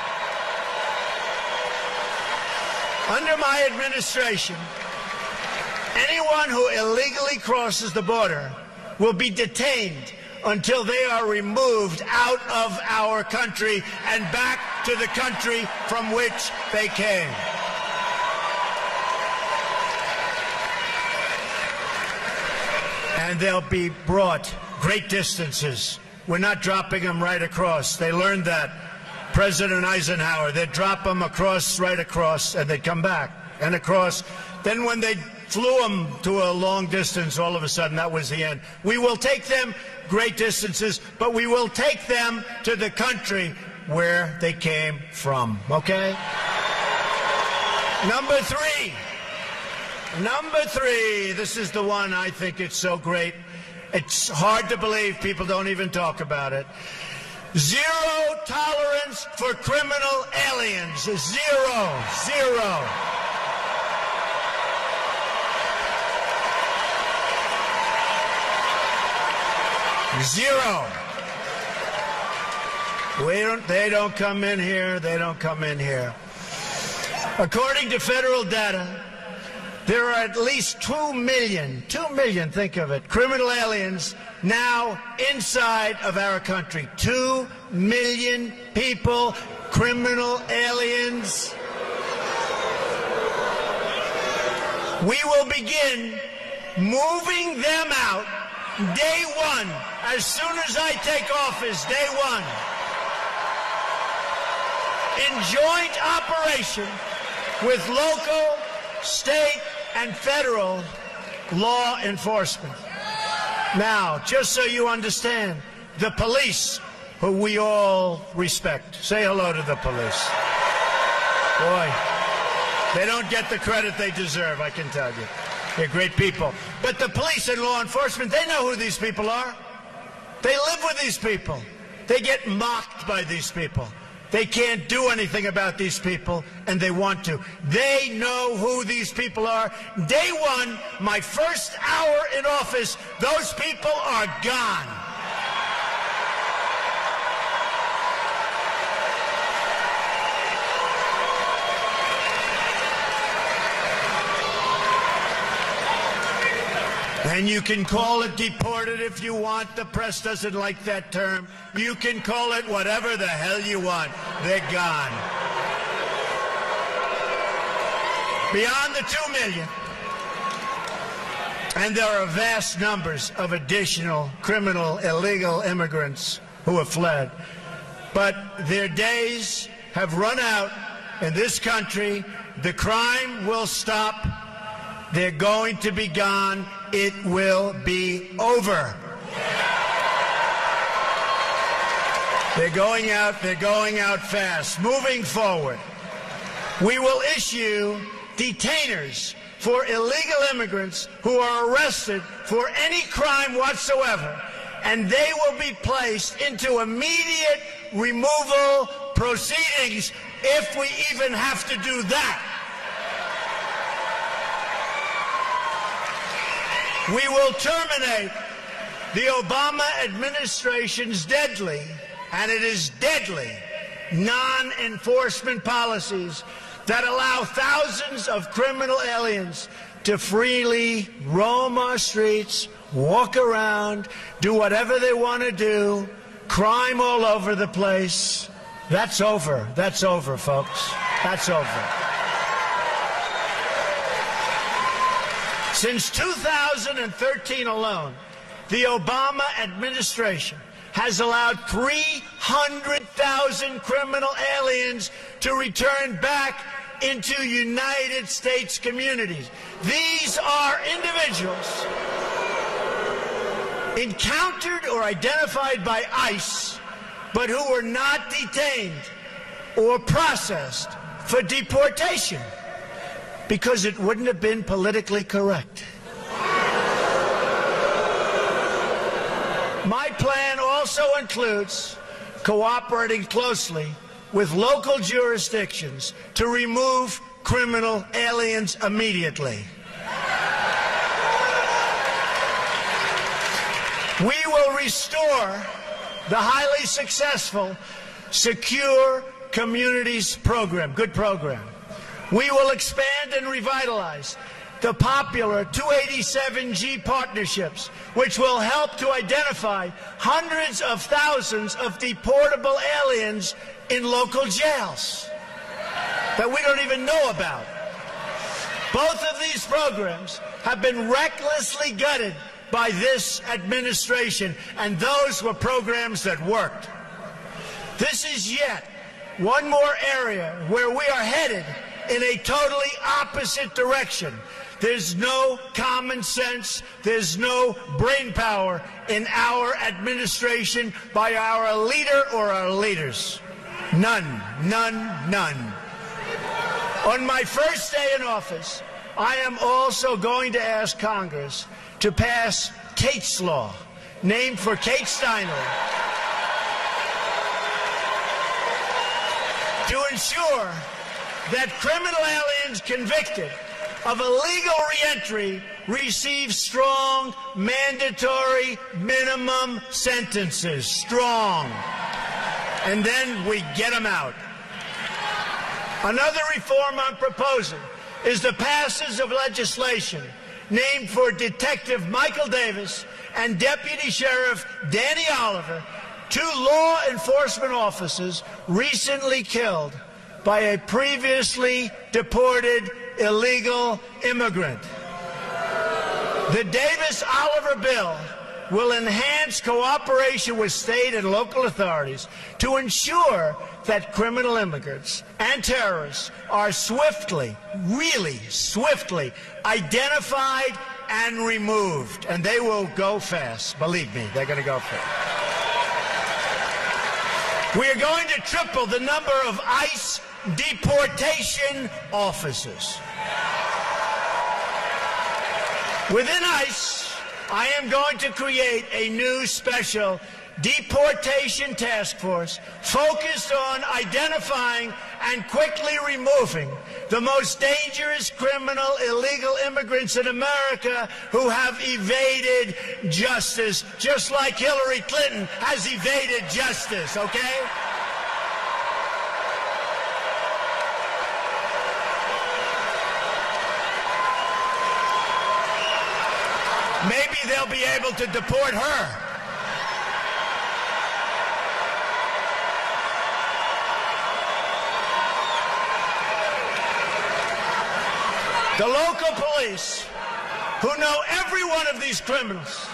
Under my administration, anyone who illegally crosses the border will be detained until they are removed out of our country and back to the country from which they came. And they'll be brought great distances We're not dropping them right across. They learned that. President Eisenhower, they'd drop them across, right across, and they'd come back and across. Then when they flew them to a long distance, all of a sudden that was the end. We will take them great distances, but we will take them to the country where they came from, okay? Number three, this is the one I think it's so great. It's hard to believe people don't even talk about it. Zero tolerance for criminal aliens. Zero. They don't come in here. They don't come in here. According to federal data, there are at least 2 million, think of it, criminal aliens now inside of our country. 2 million people, criminal aliens. We will begin moving them out day one, as soon as I take office, day one, in joint operation with local, state, and federal law enforcement. Now, just so you understand, the police, who we all respect, say hello to the police. Boy, they don't get the credit they deserve, I can tell you. They're great people. But the police and law enforcement, they know who these people are. They live with these people. They get mocked by these people. They can't do anything about these people, and they want to. They know who these people are. Day one, my first hour in office, those people are gone. And you can call it deported if you want. The press doesn't like that term. You can call it whatever the hell you want. They're gone. Beyond the 2 million. And there are vast numbers of additional criminal, illegal immigrants who have fled. But their days have run out in this country. The crime will stop. They're going to be gone. It will be over. They're going out fast. Moving forward, we will issue detainers for illegal immigrants who are arrested for any crime whatsoever, and they will be placed into immediate removal proceedings if we even have to do that. We will terminate the Obama administration's deadly, and it is deadly, non-enforcement policies that allow thousands of criminal aliens to freely roam our streets, walk around, do whatever they want to do, crime all over the place. That's over. That's over, folks. That's over. Since 2013 alone, the Obama administration has allowed 300,000 criminal aliens to return back into United States communities. These are individuals encountered or identified by ICE, but who were not detained or processed for deportation, because it wouldn't have been politically correct. My plan also includes cooperating closely with local jurisdictions to remove criminal aliens immediately. We will restore the highly successful Secure Communities program, good program. We will expand and revitalize the popular 287G partnerships, which will help to identify hundreds of thousands of deportable aliens in local jails that we don't even know about. Both of these programs have been recklessly gutted by this administration, and those were programs that worked. This is yet one more area where we are headed in a totally opposite direction. There's no common sense, there's no brain power in our administration by our leader or our leaders. None, none, none. On my first day in office, I am also going to ask Congress to pass Kate's Law, named for Kate Steiner, to ensure that criminal aliens convicted of illegal reentry receive strong, mandatory minimum sentences. Strong. And then we get them out. Another reform I'm proposing is the passage of legislation named for Detective Michael Davis and Deputy Sheriff Danny Oliver, two law enforcement officers recently killed by a previously deported illegal immigrant. The Davis-Oliver bill will enhance cooperation with state and local authorities to ensure that criminal immigrants and terrorists are swiftly, really swiftly, identified and removed. And they will go fast. Believe me, they're going to go fast. We are going to triple the number of ICE deportation officers. Within ICE, I am going to create a new special deportation task force focused on identifying and quickly removing the most dangerous criminal illegal immigrants in America who have evaded justice, just like Hillary Clinton has evaded justice, okay? Maybe they'll be able to deport her. The local police, who know every one of these criminals,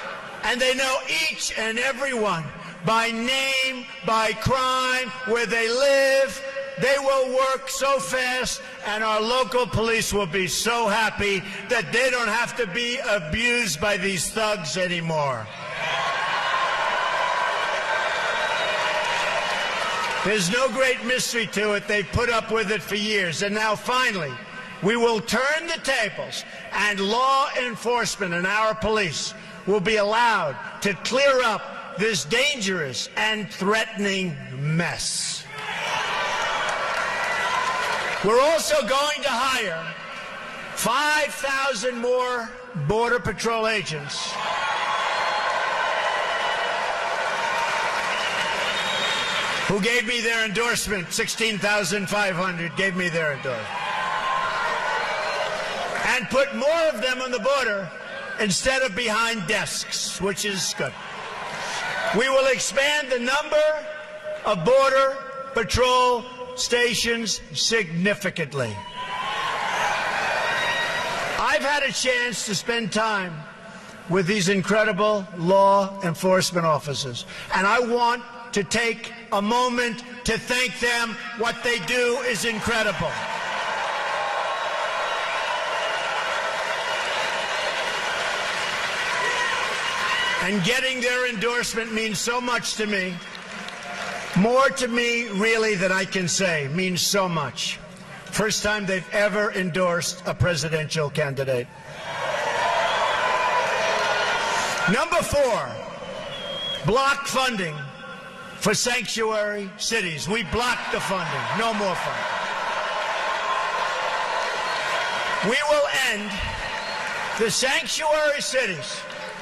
and they know each and every one by name, by crime, where they live, they will work so fast, and our local police will be so happy that they don't have to be abused by these thugs anymore. There's no great mystery to it. They've put up with it for years. And now, finally, we will turn the tables, and law enforcement and our police will be allowed to clear up this dangerous and threatening mess. We're also going to hire 5,000 more Border Patrol agents. Who gave me their endorsement. 16,500 gave me their endorsement. And put more of them on the border instead of behind desks, which is good. We will expand the number of Border Patrol stations significantly. I've had a chance to spend time with these incredible law enforcement officers, and I want to take a moment to thank them. What they do is incredible. And getting their endorsement means so much to me. More to me, really, than I can say. Means so much. First time they've ever endorsed a presidential candidate. Number 4, block funding for sanctuary cities. We blocked the funding. No more funding. We will end the sanctuary cities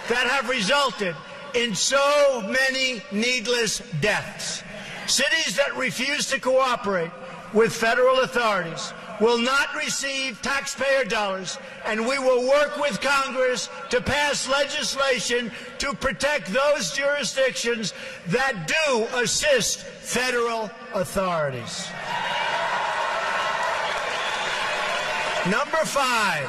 that have resulted in so many needless deaths. Cities that refuse to cooperate with federal authorities will not receive taxpayer dollars, and we will work with Congress to pass legislation to protect those jurisdictions that do assist federal authorities. Number 5,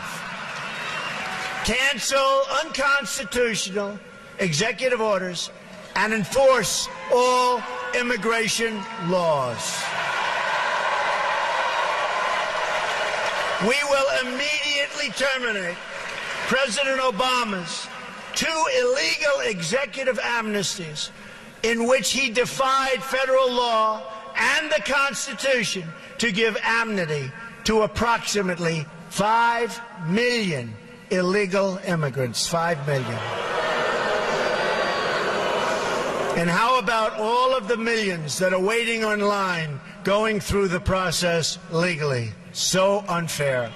cancel unconstitutional executive orders, and enforce all immigration laws. We will immediately terminate President Obama's 2 illegal executive amnesties in which he defied federal law and the Constitution to give amnesty to approximately 5 million illegal immigrants. 5 million. And how about all of the millions that are waiting online, going through the process legally? So unfair.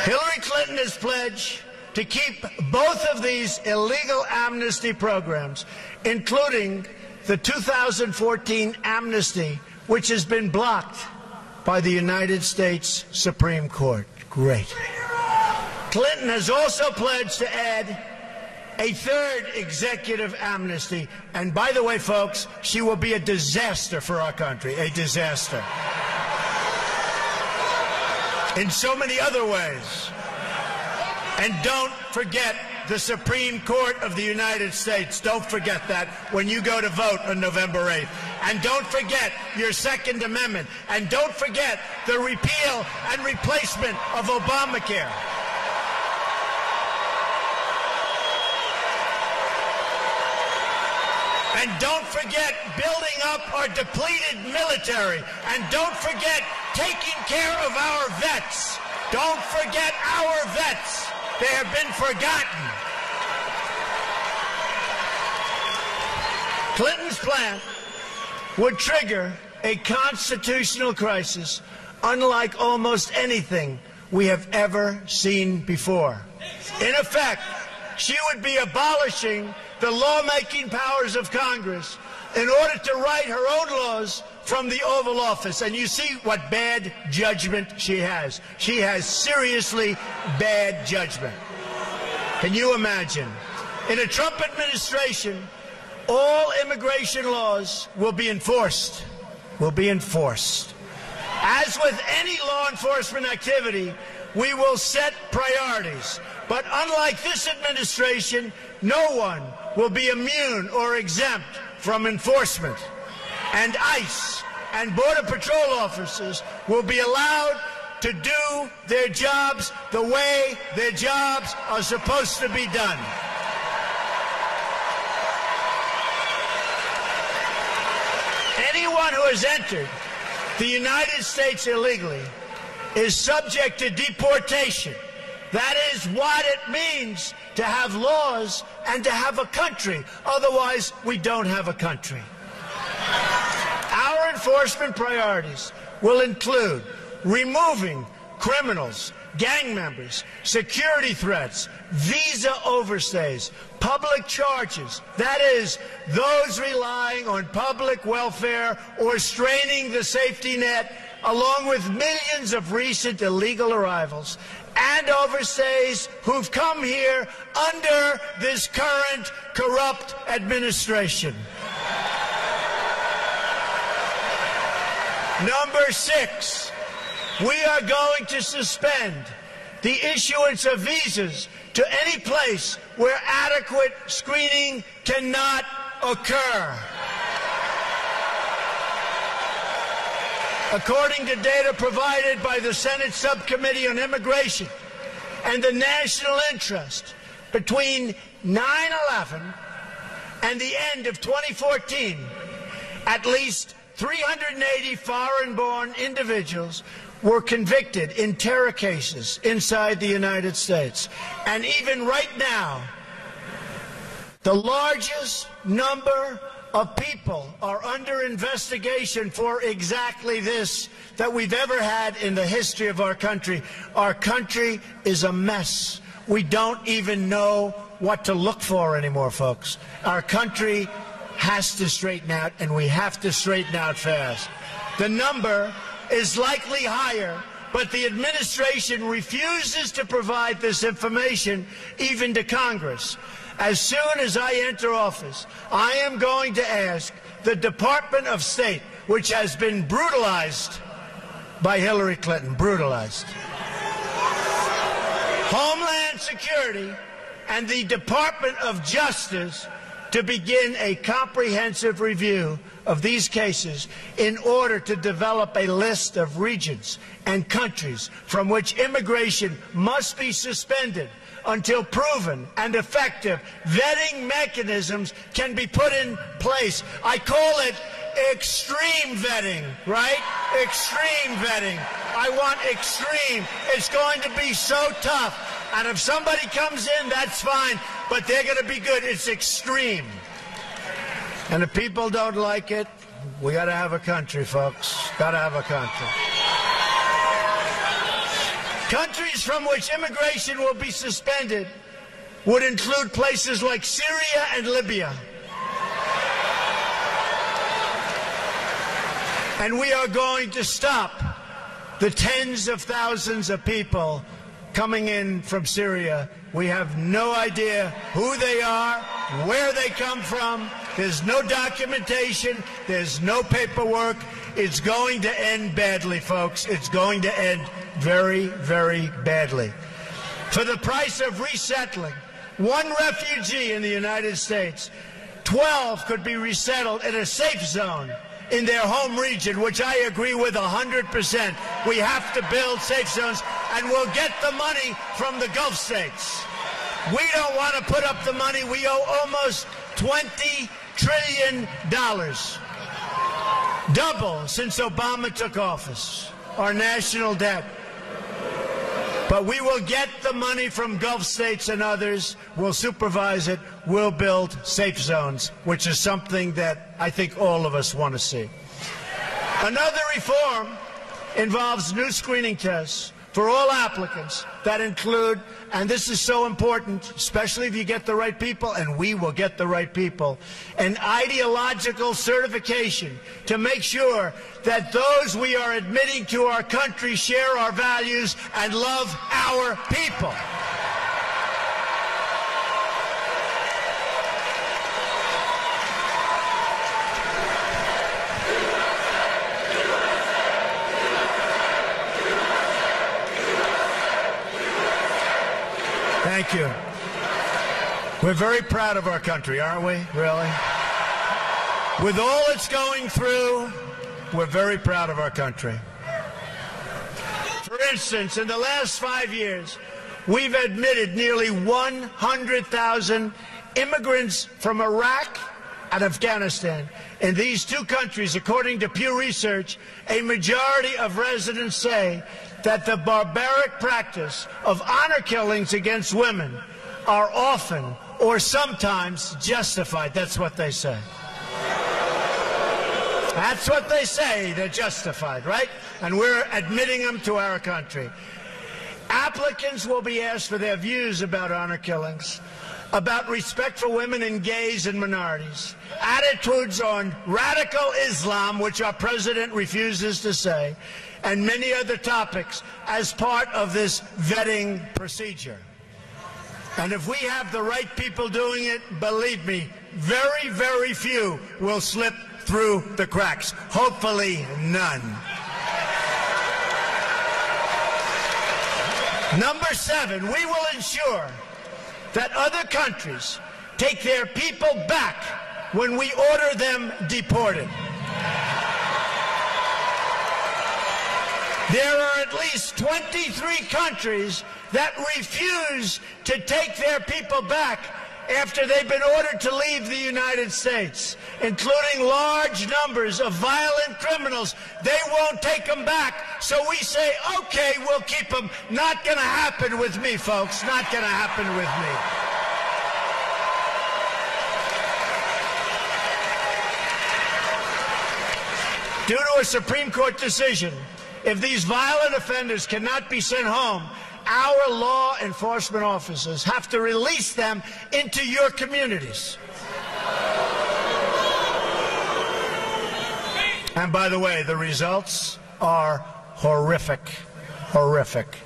Hillary Clinton has pledged to keep both of these illegal amnesty programs, including the 2014 amnesty, which has been blocked by the United States Supreme Court. Great. Clinton has also pledged to add a 3rd executive amnesty. And by the way, folks, she will be a disaster for our country, a disaster. In so many other ways. And don't forget the Supreme Court of the United States. Don't forget that when you go to vote on November 8th. And don't forget your Second Amendment. And don't forget the repeal and replacement of Obamacare. And don't forget building up our depleted military. And don't forget taking care of our vets. Don't forget our vets. They have been forgotten. Clinton's plan would trigger a constitutional crisis unlike almost anything we have ever seen before. In effect, she would be abolishing the lawmaking powers of Congress in order to write her own laws from the Oval Office. And you see what bad judgment she has. She has seriously bad judgment. Can you imagine? In a Trump administration, all immigration laws will be enforced. Will be enforced. As with any law enforcement activity, we will set priorities. But unlike this administration, no one will be immune or exempt from enforcement. And ICE and Border Patrol officers will be allowed to do their jobs the way their jobs are supposed to be done. Anyone who has entered the United States illegally is subject to deportation. That is what it means to have laws and to have a country. Otherwise, we don't have a country. Our enforcement priorities will include removing criminals, gang members, security threats, visa overstays, public charges, that is, those relying on public welfare or straining the safety net, along with millions of recent illegal arrivals and overstays who've come here under this current corrupt administration. Number 6, we are going to suspend the issuance of visas to any place where adequate screening cannot occur. According to data provided by the Senate Subcommittee on Immigration and the National Interest, between 9/11 and the end of 2014, at least 380 foreign-born individuals were convicted in terror cases inside the United States. And even right now, the largest number of people are under investigation for exactly this that we've ever had in the history of our country. Our country is a mess. We don't even know what to look for anymore, folks. Our country has to straighten out, and we have to straighten out fast. The number is likely higher, but the administration refuses to provide this information even to Congress. As soon as I enter office, I am going to ask the Department of State, which has been brutalized by Hillary Clinton, brutalized, Homeland Homeland Security and the Department of Justice to begin a comprehensive review of these cases in order to develop a list of regions and countries from which immigration must be suspended until proven and effective vetting mechanisms can be put in place. I call it extreme vetting, right? Extreme vetting. I want extreme. It's going to be so tough. And if somebody comes in, that's fine, but they're going to be good. It's extreme. And if people don't like it, we got to have a country, folks. Got to have a country. Countries from which immigration will be suspended would include places like Syria and Libya. And we are going to stop the tens of thousands of people coming in from Syria. We have no idea who they are, where they come from. There's no documentation. There's no paperwork. It's going to end badly, folks. It's going to end very, very badly. For the price of resettling one refugee in the United States, 12 could be resettled in a safe zone in their home region, which I agree with 100%. We have to build safe zones, and we'll get the money from the Gulf states. We don't want to put up the money. We owe almost $20 trillion. Double since Obama took office, our national debt. But we will get the money from Gulf states and others. We'll supervise it. We'll build safe zones, which is something that I think all of us want to see. Another reform involves new screening tests for all applicants that include, and this is so important, especially if you get the right people, and we will get the right people, an ideological certification to make sure that those we are admitting to our country share our values and love our people. Thank you. We're very proud of our country, aren't we? Really? With all it's going through, we're very proud of our country. For instance, in the last 5 years, we've admitted nearly 100,000 immigrants from Iraq and Afghanistan. In these two countries, according to Pew Research, a majority of residents say that the barbaric practice of honor killings against women are often or sometimes justified. That's what they say. That's what they say. They're justified, right? And we're admitting them to our country. Applicants will be asked for their views about honor killings, about respect for women and gays and minorities, attitudes on radical Islam, which our president refuses to say, and many other topics as part of this vetting procedure. And if we have the right people doing it, believe me, very, very few will slip through the cracks. Hopefully none. Number 7, we will ensure that other countries take their people back when we order them deported. There are at least 23 countries that refuse to take their people back after they've been ordered to leave the United States, including large numbers of violent criminals. They won't take them back, so we say, okay, we'll keep them. Not going to happen with me, folks. Not going to happen with me. Due to a Supreme Court decision, if these violent offenders cannot be sent home, our law enforcement officers have to release them into your communities. And by the way, the results are horrific. Horrific.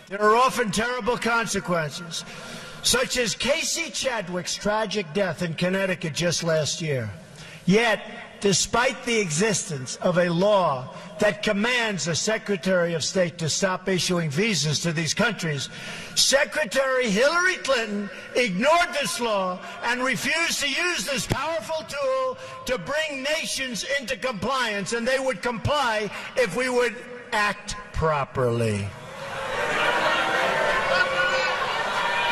There are often terrible consequences, such as Casey Chadwick's tragic death in Connecticut just last year. Yet, despite the existence of a law that commands the Secretary of State to stop issuing visas to these countries, Secretary Hillary Clinton ignored this law and refused to use this powerful tool to bring nations into compliance, and they would comply if we would act properly.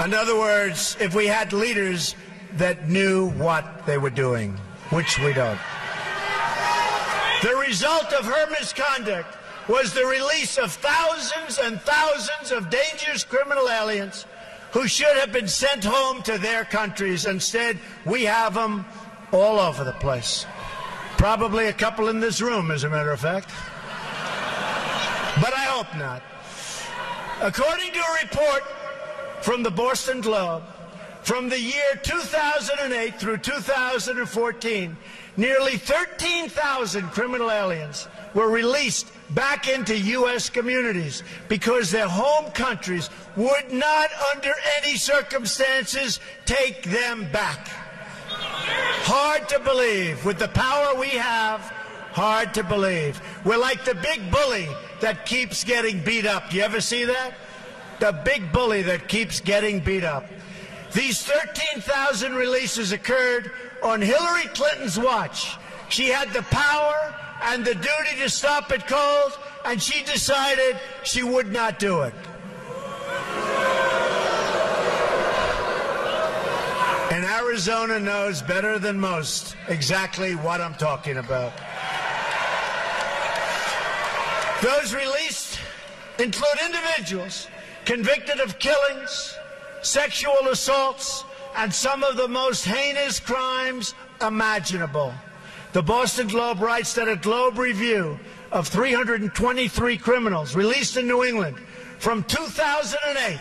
In other words, if we had leaders that knew what they were doing, which we don't. The result of her misconduct was the release of thousands and thousands of dangerous criminal aliens who should have been sent home to their countries. Instead, we have them all over the place. Probably a couple in this room, as a matter of fact. But I hope not. According to a report from the Boston Globe, from the year 2008 through 2014, nearly 13,000 criminal aliens were released back into U.S. communities because their home countries would not, under any circumstances, take them back. Hard to believe. With the power we have, hard to believe. We're like the big bully that keeps getting beat up. Do you ever see that? The big bully that keeps getting beat up. These 13,000 releases occurred on Hillary Clinton's watch. She had the power and the duty to stop it cold, and she decided she would not do it. And Arizona knows better than most exactly what I'm talking about. Those released include individuals convicted of killings, sexual assaults, and some of the most heinous crimes imaginable. The Boston Globe writes that a Globe review of 323 criminals released in New England from 2008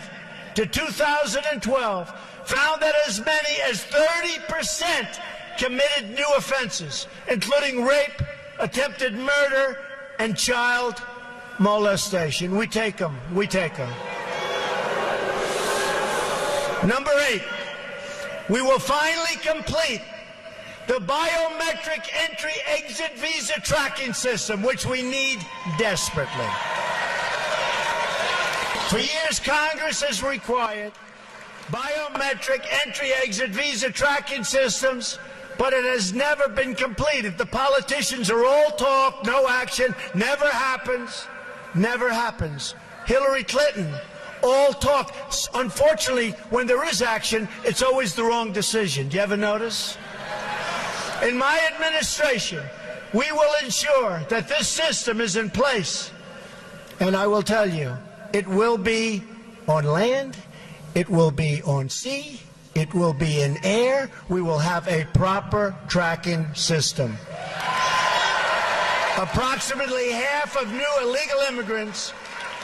to 2012 found that as many as 30% committed new offenses, including rape, attempted murder, and child molestation. We take them. We take them. Number 8, we will finally complete the biometric entry-exit visa tracking system, which we need desperately. For years, Congress has required biometric entry-exit visa tracking systems, but it has never been completed. The politicians are all talk, no action, never happens, never happens. Hillary Clinton, all talk. Unfortunately, when there is action, it's always the wrong decision. Do you ever notice? In my administration, we will ensure that this system is in place. And I will tell you, it will be on land, it will be on sea, it will be in air. We will have a proper tracking system. Approximately half of new illegal immigrants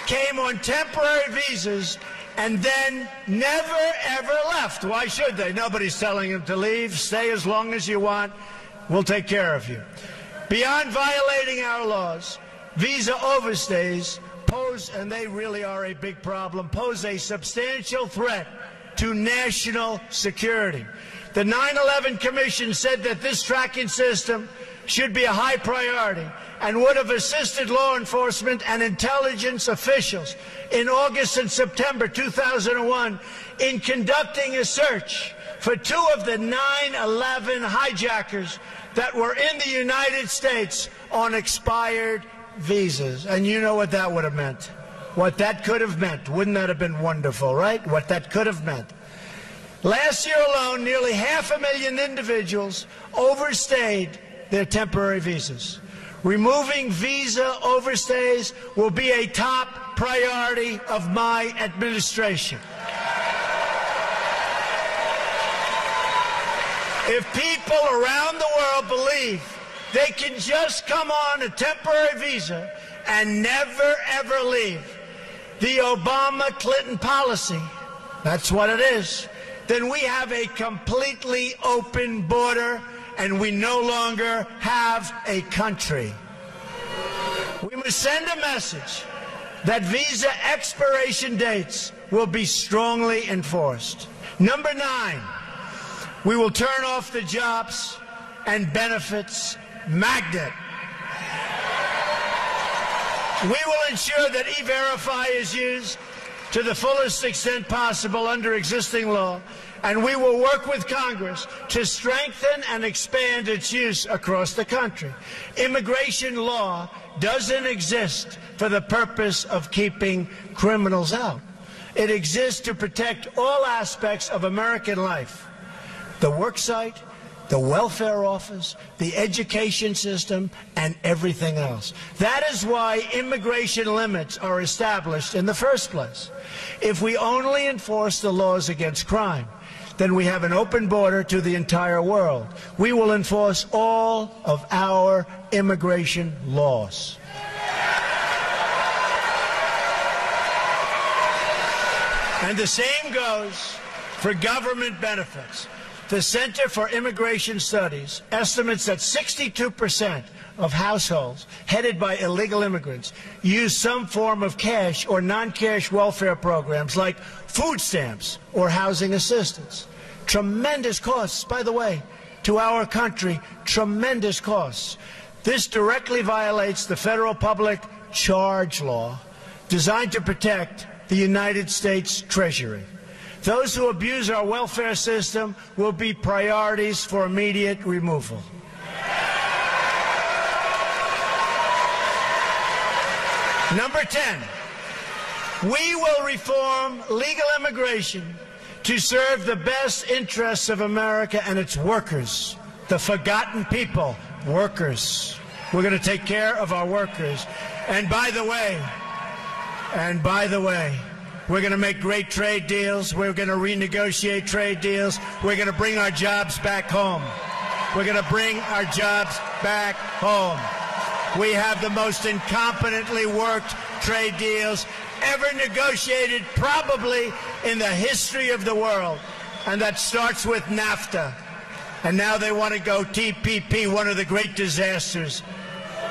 came on temporary visas and then never, ever left. Why should they? Nobody's telling them to leave. Stay as long as you want. We'll take care of you. Beyond violating our laws, visa overstays pose, and they really are a big problem, pose a substantial threat to national security. The 9/11 Commission said that this tracking system should be a high priority and would have assisted law enforcement and intelligence officials in August and September 2001 in conducting a search for 2 of the 9/11 hijackers that were in the United States on expired visas. And you know what that would have meant. What that could have meant. Wouldn't that have been wonderful, right? What that could have meant. Last year alone, nearly 500,000 individuals overstayed their temporary visas. Removing visa overstays will be a top priority of my administration. If people around the world believe they can just come on a temporary visa and never, ever leave, the Obama-Clinton policy, that's what it is, then we have a completely open border and we no longer have a country. We must send a message that visa expiration dates will be strongly enforced. Number 9, we will turn off the jobs and benefits magnet. We will ensure that E-Verify is used to the fullest extent possible under existing law, and we will work with Congress to strengthen and expand its use across the country. Immigration law doesn't exist for the purpose of keeping criminals out. It exists to protect all aspects of American life: the work site, the welfare office, the education system, and everything else. That is why immigration limits are established in the first place. If we only enforce the laws against crime, then we have an open border to the entire world. We will enforce all of our immigration laws. And the same goes for government benefits. The Center for Immigration Studies estimates that 62% of households headed by illegal immigrants use some form of cash or non-cash welfare programs like food stamps or housing assistance. Tremendous costs, by the way, to our country, tremendous costs. This directly violates the federal public charge law designed to protect the United States Treasury. Those who abuse our welfare system will be priorities for immediate removal. Number 10, we will reform legal immigration to serve the best interests of America and its workers, the forgotten people, workers. We're going to take care of our workers. And by the way, we're going to make great trade deals. We're going to renegotiate trade deals. We're going to bring our jobs back home. We're going to bring our jobs back home. We have the most incompetently worked trade deals ever negotiated, probably in the history of the world. And that starts with NAFTA. And now they want to go TPP, one of the great disasters.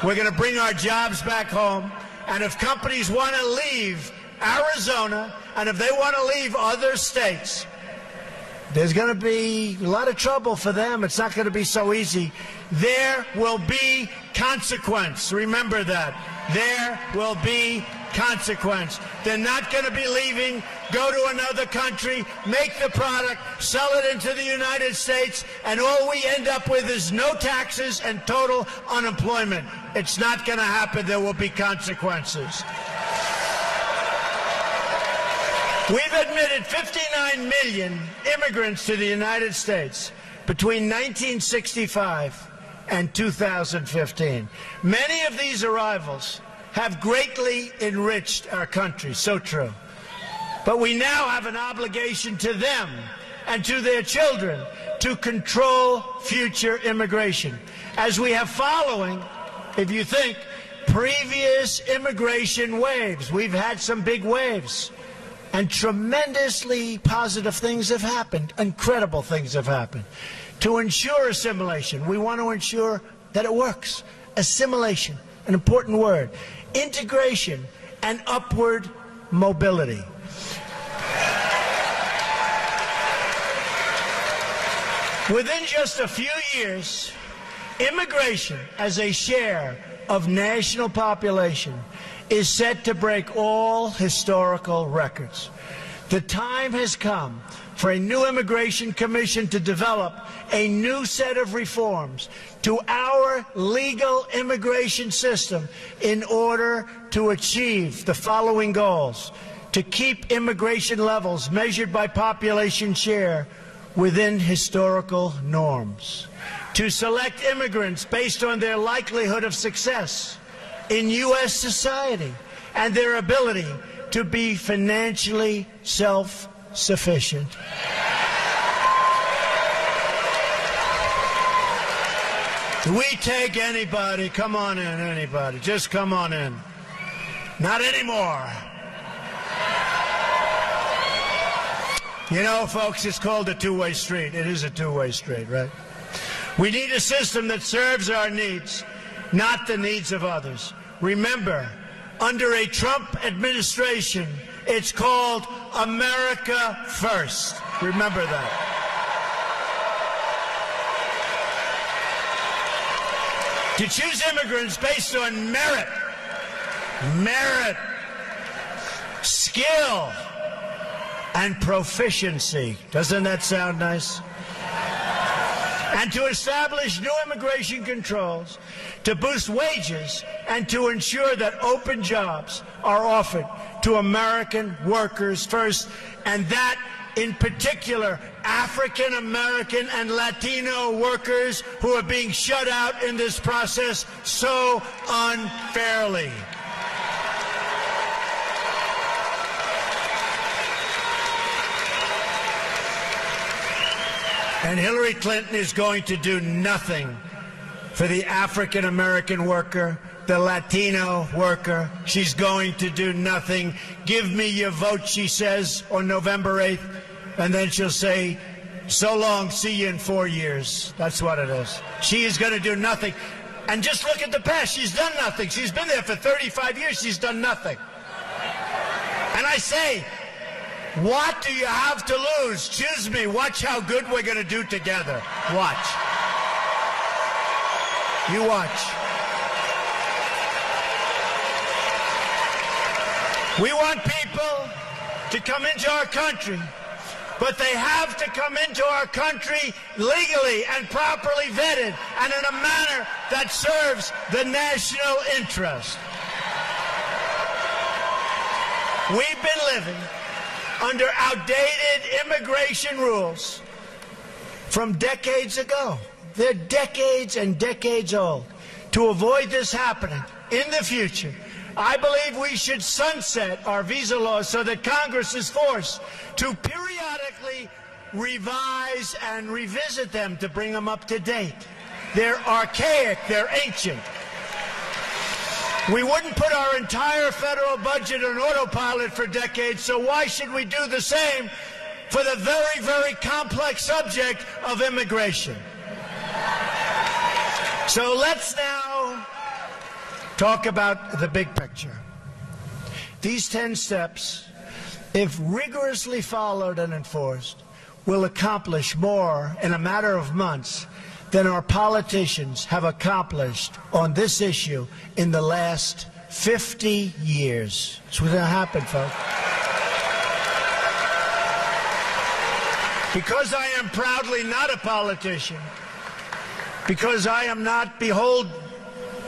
We're going to bring our jobs back home. And if companies want to leave Arizona, and if they want to leave other states, there's going to be a lot of trouble for them. It's not going to be so easy. There will be consequence. Remember that. There will be consequence. They're not going to be leaving, go to another country, make the product, sell it into the United States, and all we end up with is no taxes and total unemployment. It's not going to happen. There will be consequences. We've admitted 59 million immigrants to the United States between 1965 and 2015. Many of these arrivals have greatly enriched our country, so true. But we now have an obligation to them and to their children to control future immigration, as we have following, if you think, previous immigration waves. We've had some big waves. And tremendously positive things have happened. Incredible things have happened. To ensure assimilation, we want to ensure that it works. Assimilation, an important word. Integration and upward mobility. Within just a few years, immigration as a share of national population is set to break all historical records. The time has come for a new immigration commission to develop a new set of reforms to our legal immigration system in order to achieve the following goals: to keep immigration levels measured by population share within historical norms, to select immigrants based on their likelihood of success in U.S. society and their ability to be financially self-sufficient. We take anybody. Come on in, anybody. Just come on in. Not anymore. You know, folks, it's called a two-way street. It is a two-way street, right? We need a system that serves our needs, not the needs of others. Remember, under a Trump administration, it's called America First. Remember that. to choose immigrants based on merit, skill, and proficiency. Doesn't that sound nice? And to establish new immigration controls, to boost wages, and to ensure that open jobs are offered to American workers first, and that, in particular, African American and Latino workers who are being shut out in this process so unfairly. And Hillary Clinton is going to do nothing for the African American worker, the Latino worker. She's going to do nothing. Give me your vote, she says, on November 8th. And then she'll say, so long, see you in 4 years. That's what it is. She is going to do nothing. And just look at the past. She's done nothing. She's been there for 35 years. She's done nothing. And I say, what do you have to lose? Choose me. Watch how good we're going to do together. Watch. You watch. We want people to come into our country, but they have to come into our country legally and properly vetted and in a manner that serves the national interest. We've been living under outdated immigration rules from decades ago. They're decades and decades old. To avoid this happening in the future, I believe we should sunset our visa laws so that Congress is forced to periodically revise and revisit them to bring them up to date. They're archaic, they're ancient. We wouldn't put our entire federal budget on autopilot for decades, so why should we do the same for the very, very complex subject of immigration? So let's now talk about the big picture. These 10 steps, if rigorously followed and enforced, will accomplish more in a matter of months than our politicians have accomplished on this issue in the last 50 years. It's what's going to happen, folks. Because I am proudly not a politician, because I am not beholden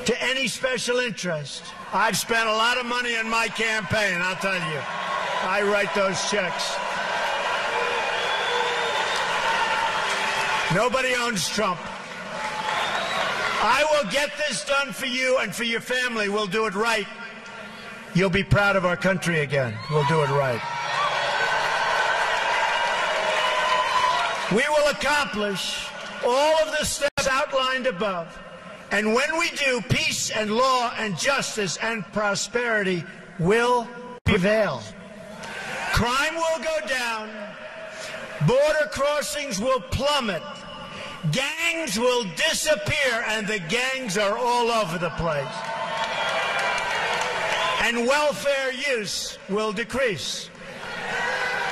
to any special interest, I've spent a lot of money on my campaign, I'll tell you. I write those checks. Nobody owns Trump. I will get this done for you and for your family. We'll do it right. You'll be proud of our country again. We'll do it right. We will accomplish all of the steps outlined above. And when we do, peace and law and justice and prosperity will prevail. Crime will go down. Border crossings will plummet. Gangs will disappear, and the gangs are all over the place. And welfare use will decrease.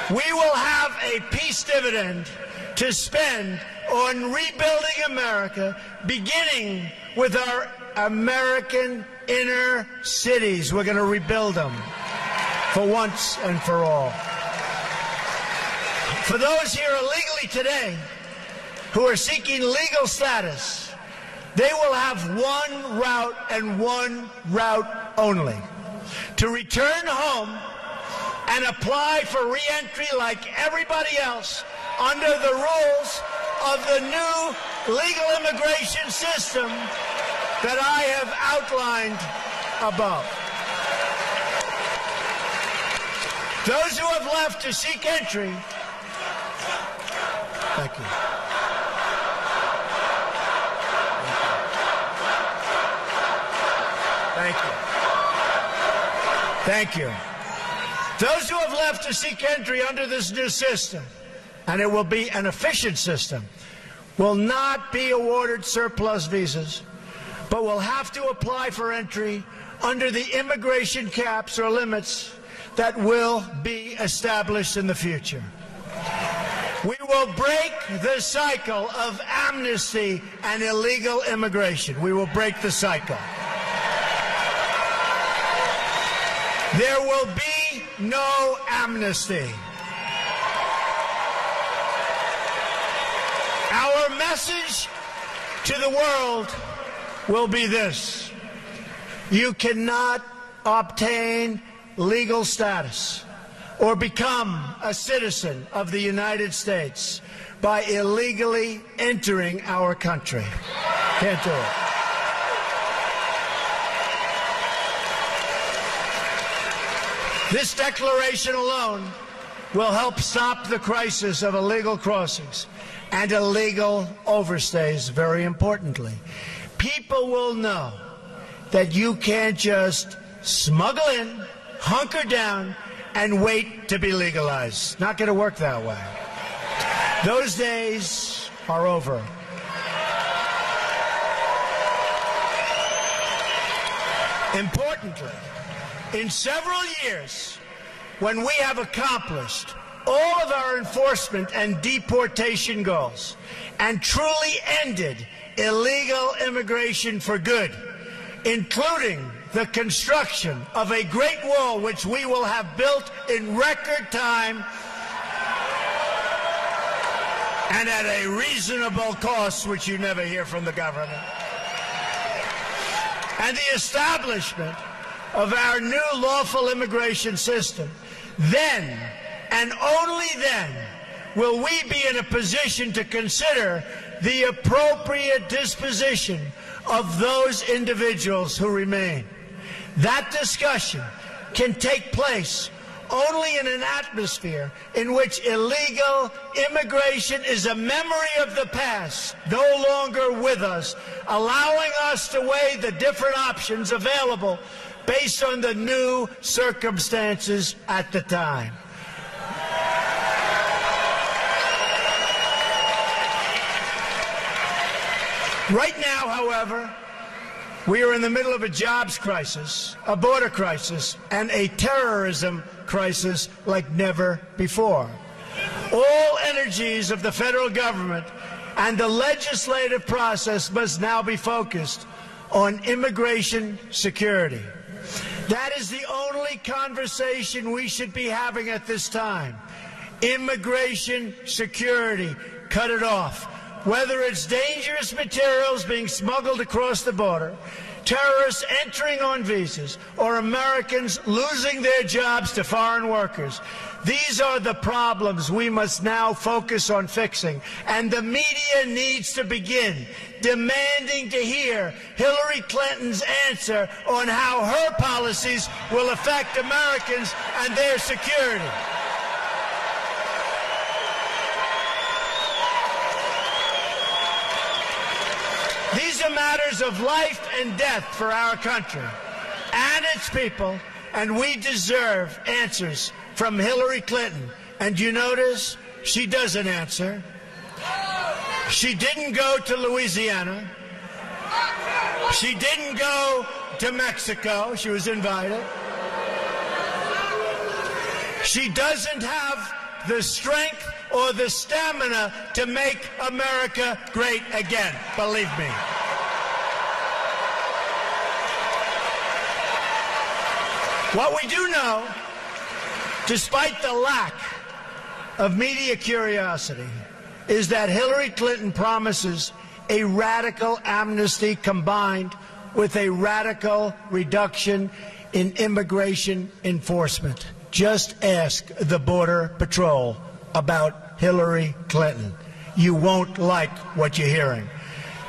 We will have a peace dividend to spend on rebuilding America, beginning with our American inner cities. We're going to rebuild them for once and for all. For those here illegally today who are seeking legal status, they will have one route and one route only: to return home and apply for re-entry like everybody else under the rules of the new legal immigration system that I have outlined above. Those who have left to seek entry, thank you. Thank you. Thank you. Those who have left to seek entry under this new system, and it will be an efficient system, will not be awarded surplus visas, but will have to apply for entry under the immigration caps or limits that will be established in the future. We will break the cycle of amnesty and illegal immigration. We will break the cycle. There will be no amnesty. Our message to the world will be this: you cannot obtain legal status or become a citizen of the United States by illegally entering our country. Can't do it. This declaration alone will help stop the crisis of illegal crossings and illegal overstays, very importantly. People will know that you can't just smuggle in, hunker down, and wait to be legalized. Not going to work that way. Those days are over. Importantly, in several years, when we have accomplished all of our enforcement and deportation goals and truly ended illegal immigration for good, including the construction of a great wall which we will have built in record time and at a reasonable cost, which you never hear from the government, and the establishment of our new lawful immigration system, then and only then will we be in a position to consider the appropriate disposition of those individuals who remain. That discussion can take place only in an atmosphere in which illegal immigration is a memory of the past, no longer with us, allowing us to weigh the different options available based on the new circumstances at the time. Right now, however, we are in the middle of a jobs crisis, a border crisis, and a terrorism crisis like never before. All energies of the federal government and the legislative process must now be focused on immigration security. That is the only conversation we should be having at this time. Immigration security. Cut it off. Whether it's dangerous materials being smuggled across the border, terrorists entering on visas, or Americans losing their jobs to foreign workers, these are the problems we must now focus on fixing. And the media needs to begin demanding to hear Hillary Clinton's answer on how her policies will affect Americans and their security. These are matters of life and death for our country and its people, and we deserve answers from Hillary Clinton. And you notice she doesn't answer. She didn't go to Louisiana. She didn't go to Mexico. She was invited. She doesn't have the strength or the stamina to make America great again, believe me. What we do know, despite the lack of media curiosity, is that Hillary Clinton promises a radical amnesty combined with a radical reduction in immigration enforcement. Just ask the Border Patrol about Hillary Clinton. You won't like what you're hearing.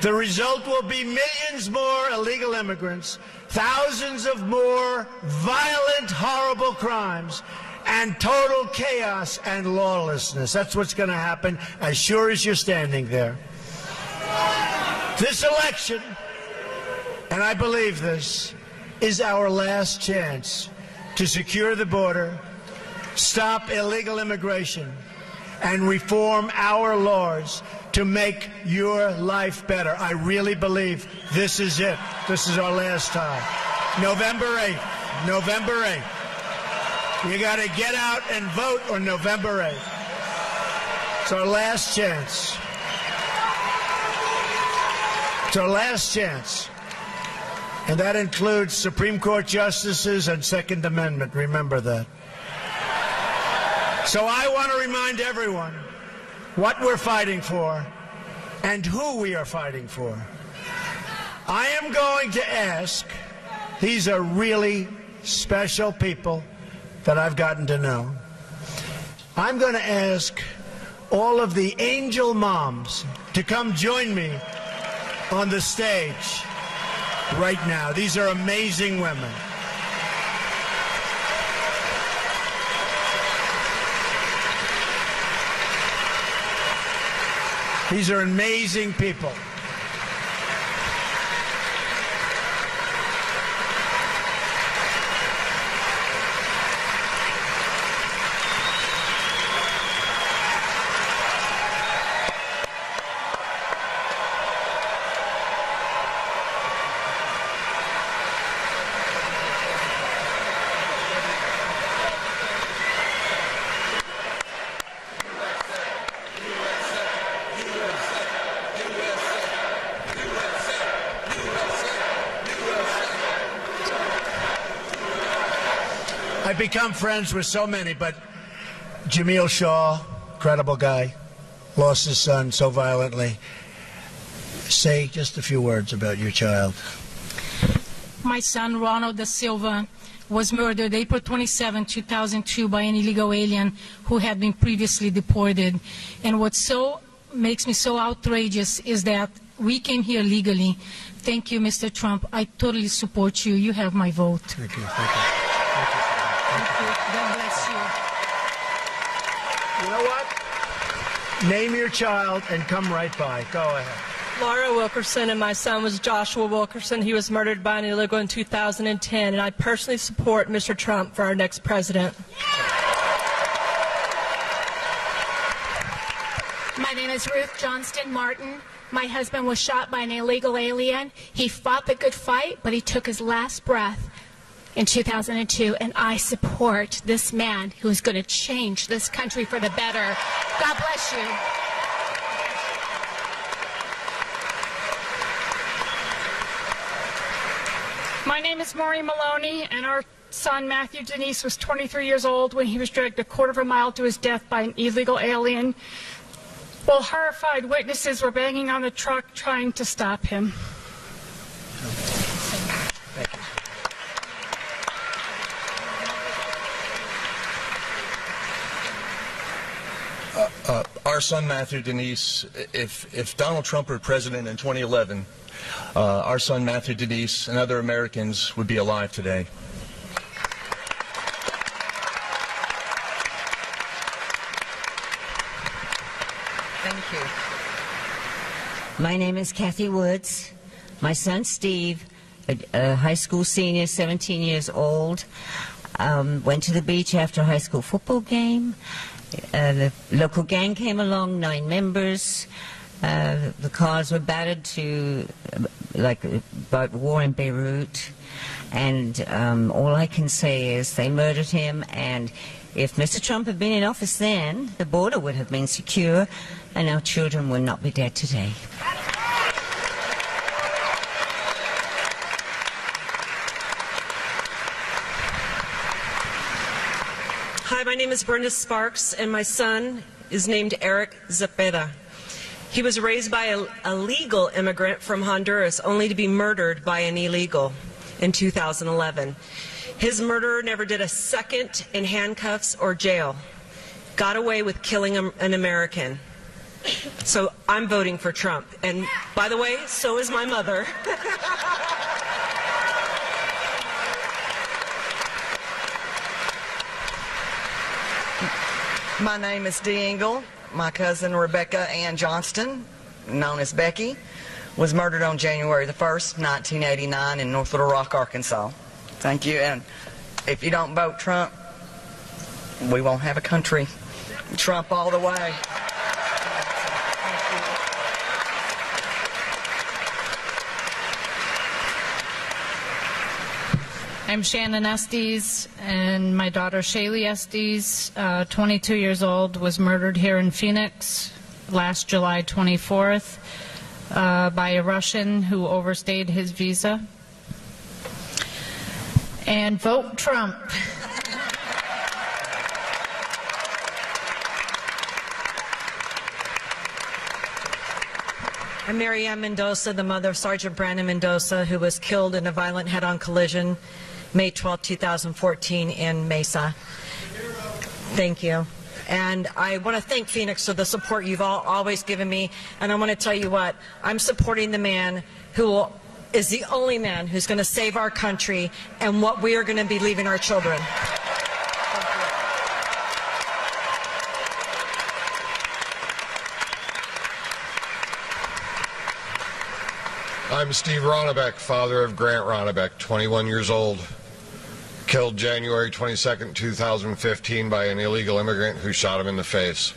The result will be millions more illegal immigrants, thousands of more violent, horrible crimes, and total chaos and lawlessness. That's what's going to happen as sure as you're standing there. This election, and I believe this, is our last chance to secure the border, stop illegal immigration, and reform our laws to make your life better. I really believe this is it. This is our last time. November 8th. November 8th. You got to get out and vote on November 8th. It's our last chance. It's our last chance. And that includes Supreme Court justices and Second Amendment. Remember that. So I want to remind everyone what we're fighting for and who we are fighting for. I am going to ask, these are really special people that I've gotten to know. I'm going to ask all of the angel moms to come join me on the stage right now. These are amazing women. These are amazing people. I've become friends with so many, but Jameel Shaw, incredible guy, lost his son so violently. Say just a few words about your child. My son, Ronald da Silva, was murdered April 27, 2002 by an illegal alien who had been previously deported. And what makes me so outrageous is that we came here legally. Thank you, Mr. Trump. I totally support you. You have my vote. Thank you. Thank you. God bless you. You know what? Name your child and come right by. Go ahead. Laura Wilkerson, and my son was Joshua Wilkerson. He was murdered by an illegal in 2010, and I personally support Mr. Trump for our next president. My name is Ruth Johnston Martin. My husband was shot by an illegal alien. He fought the good fight, but he took his last breath in 2002, and I support this man who is going to change this country for the better. God bless you. My name is Maureen Maloney, and our son Matthew Denise was 23 years old when he was dragged a quarter of a mile to his death by an illegal alien, while horrified witnesses were banging on the truck trying to stop him. Our son Matthew Denise, if Donald Trump were president in 2011, our son Matthew Denise and other Americans would be alive today. Thank you. My name is Kathy Woods. My son Steve, a high school senior, 17 years old, went to the beach after a high school football game. The local gang came along, 9 members. The cars were battered to like about war in Beirut. And all I can say is they murdered him. And if Mr. Trump had been in office then, the border would have been secure and our children would not be dead today. Hi, my name is Brenda Sparks, and my son is named Eric Zepeda. He was raised by a legal immigrant from Honduras, only to be murdered by an illegal in 2011. His murderer never did a second in handcuffs or jail. Got away with killing an American. So I'm voting for Trump. And by the way, so is my mother. My name is Dee Engle. My cousin Rebecca Ann Johnston, known as Becky, was murdered on January the 1st, 1989 in North Little Rock, Arkansas. Thank you. And if you don't vote Trump, we won't have a country. Trump all the way. I'm Shannon Estes, and my daughter Shaylee Estes, 22 years old, was murdered here in Phoenix last July 24th by a Russian who overstayed his visa. And vote Trump. I'm Mary Ann Mendoza, the mother of Sergeant Brandon Mendoza, who was killed in a violent head-on collision May 12, 2014 in Mesa. Thank you. And I want to thank Phoenix for the support you've always given me. And I want to tell you what, I'm supporting the man who is the only man who's going to save our country and what we are going to be leaving our children. I'm Steve Ronnebeck, father of Grant Ronnebeck, 21 years old, killed January 22nd, 2015 by an illegal immigrant who shot him in the face.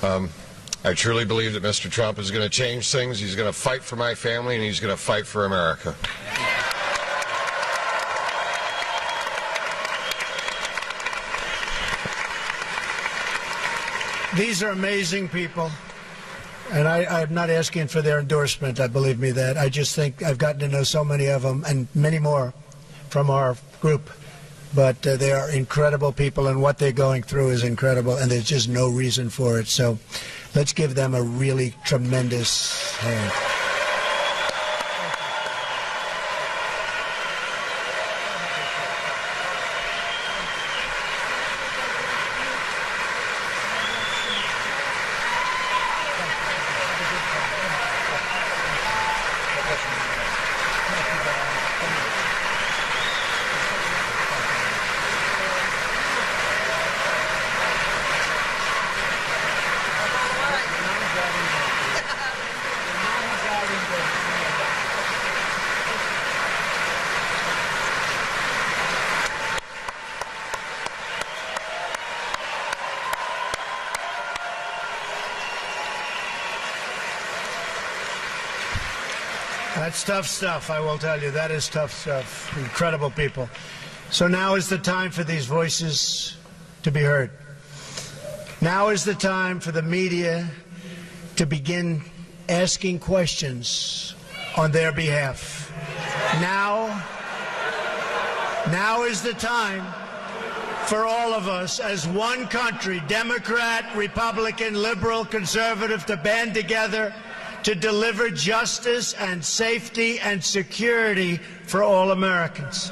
I truly believe that Mr. Trump is going to change things. He's going to fight for my family, and he's going to fight for America. These are amazing people. And I'm not asking for their endorsement, believe me that. I just think I've gotten to know so many of them and many more from our group. But they are incredible people, and what they're going through is incredible, and there's just no reason for it. So let's give them a really tremendous hand. That's tough stuff, I will tell you. That is tough stuff. Incredible people. So now is the time for these voices to be heard. Now is the time for the media to begin asking questions on their behalf. Now is the time for all of us as one country, Democrat, Republican, liberal, conservative, to band together to deliver justice and safety and security for all Americans.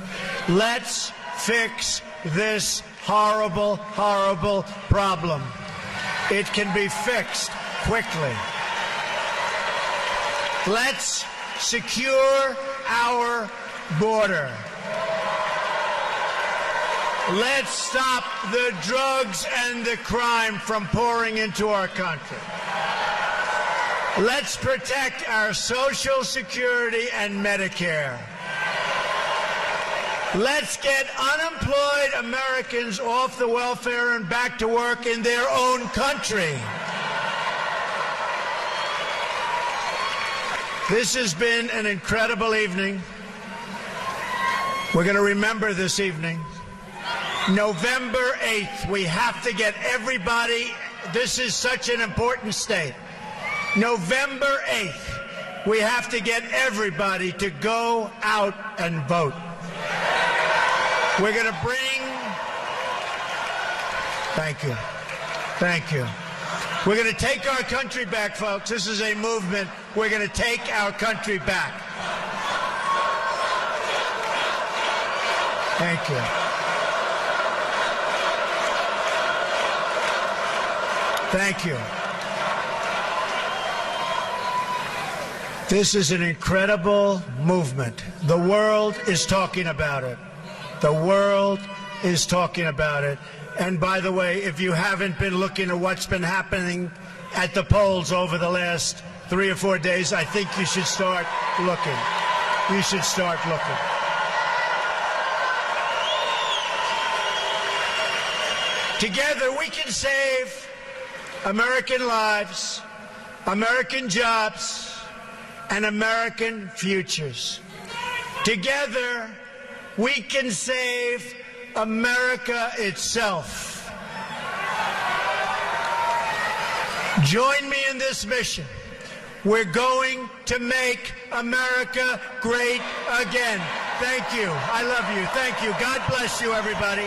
Let's fix this horrible, horrible problem. It can be fixed quickly. Let's secure our border. Let's stop the drugs and the crime from pouring into our country. Let's protect our Social Security and Medicare. Let's get unemployed Americans off the welfare and back to work in their own country. This has been an incredible evening. We're going to remember this evening. November 8th, we have to get everybody. This is such an important state. November 8th, we have to get everybody to go out and vote. We're going to bring... Thank you. Thank you. We're going to take our country back, folks. This is a movement. We're going to take our country back. Thank you. Thank you. This is an incredible movement. The world is talking about it. The world is talking about it. And by the way, if you haven't been looking at what's been happening at the polls over the last 3 or 4 days, I think you should start looking. You should start looking. Together we can save American lives, American jobs, and American futures. Together, we can save America itself. Join me in this mission. We're going to make America great again. Thank you. I love you. Thank you. God bless you, everybody.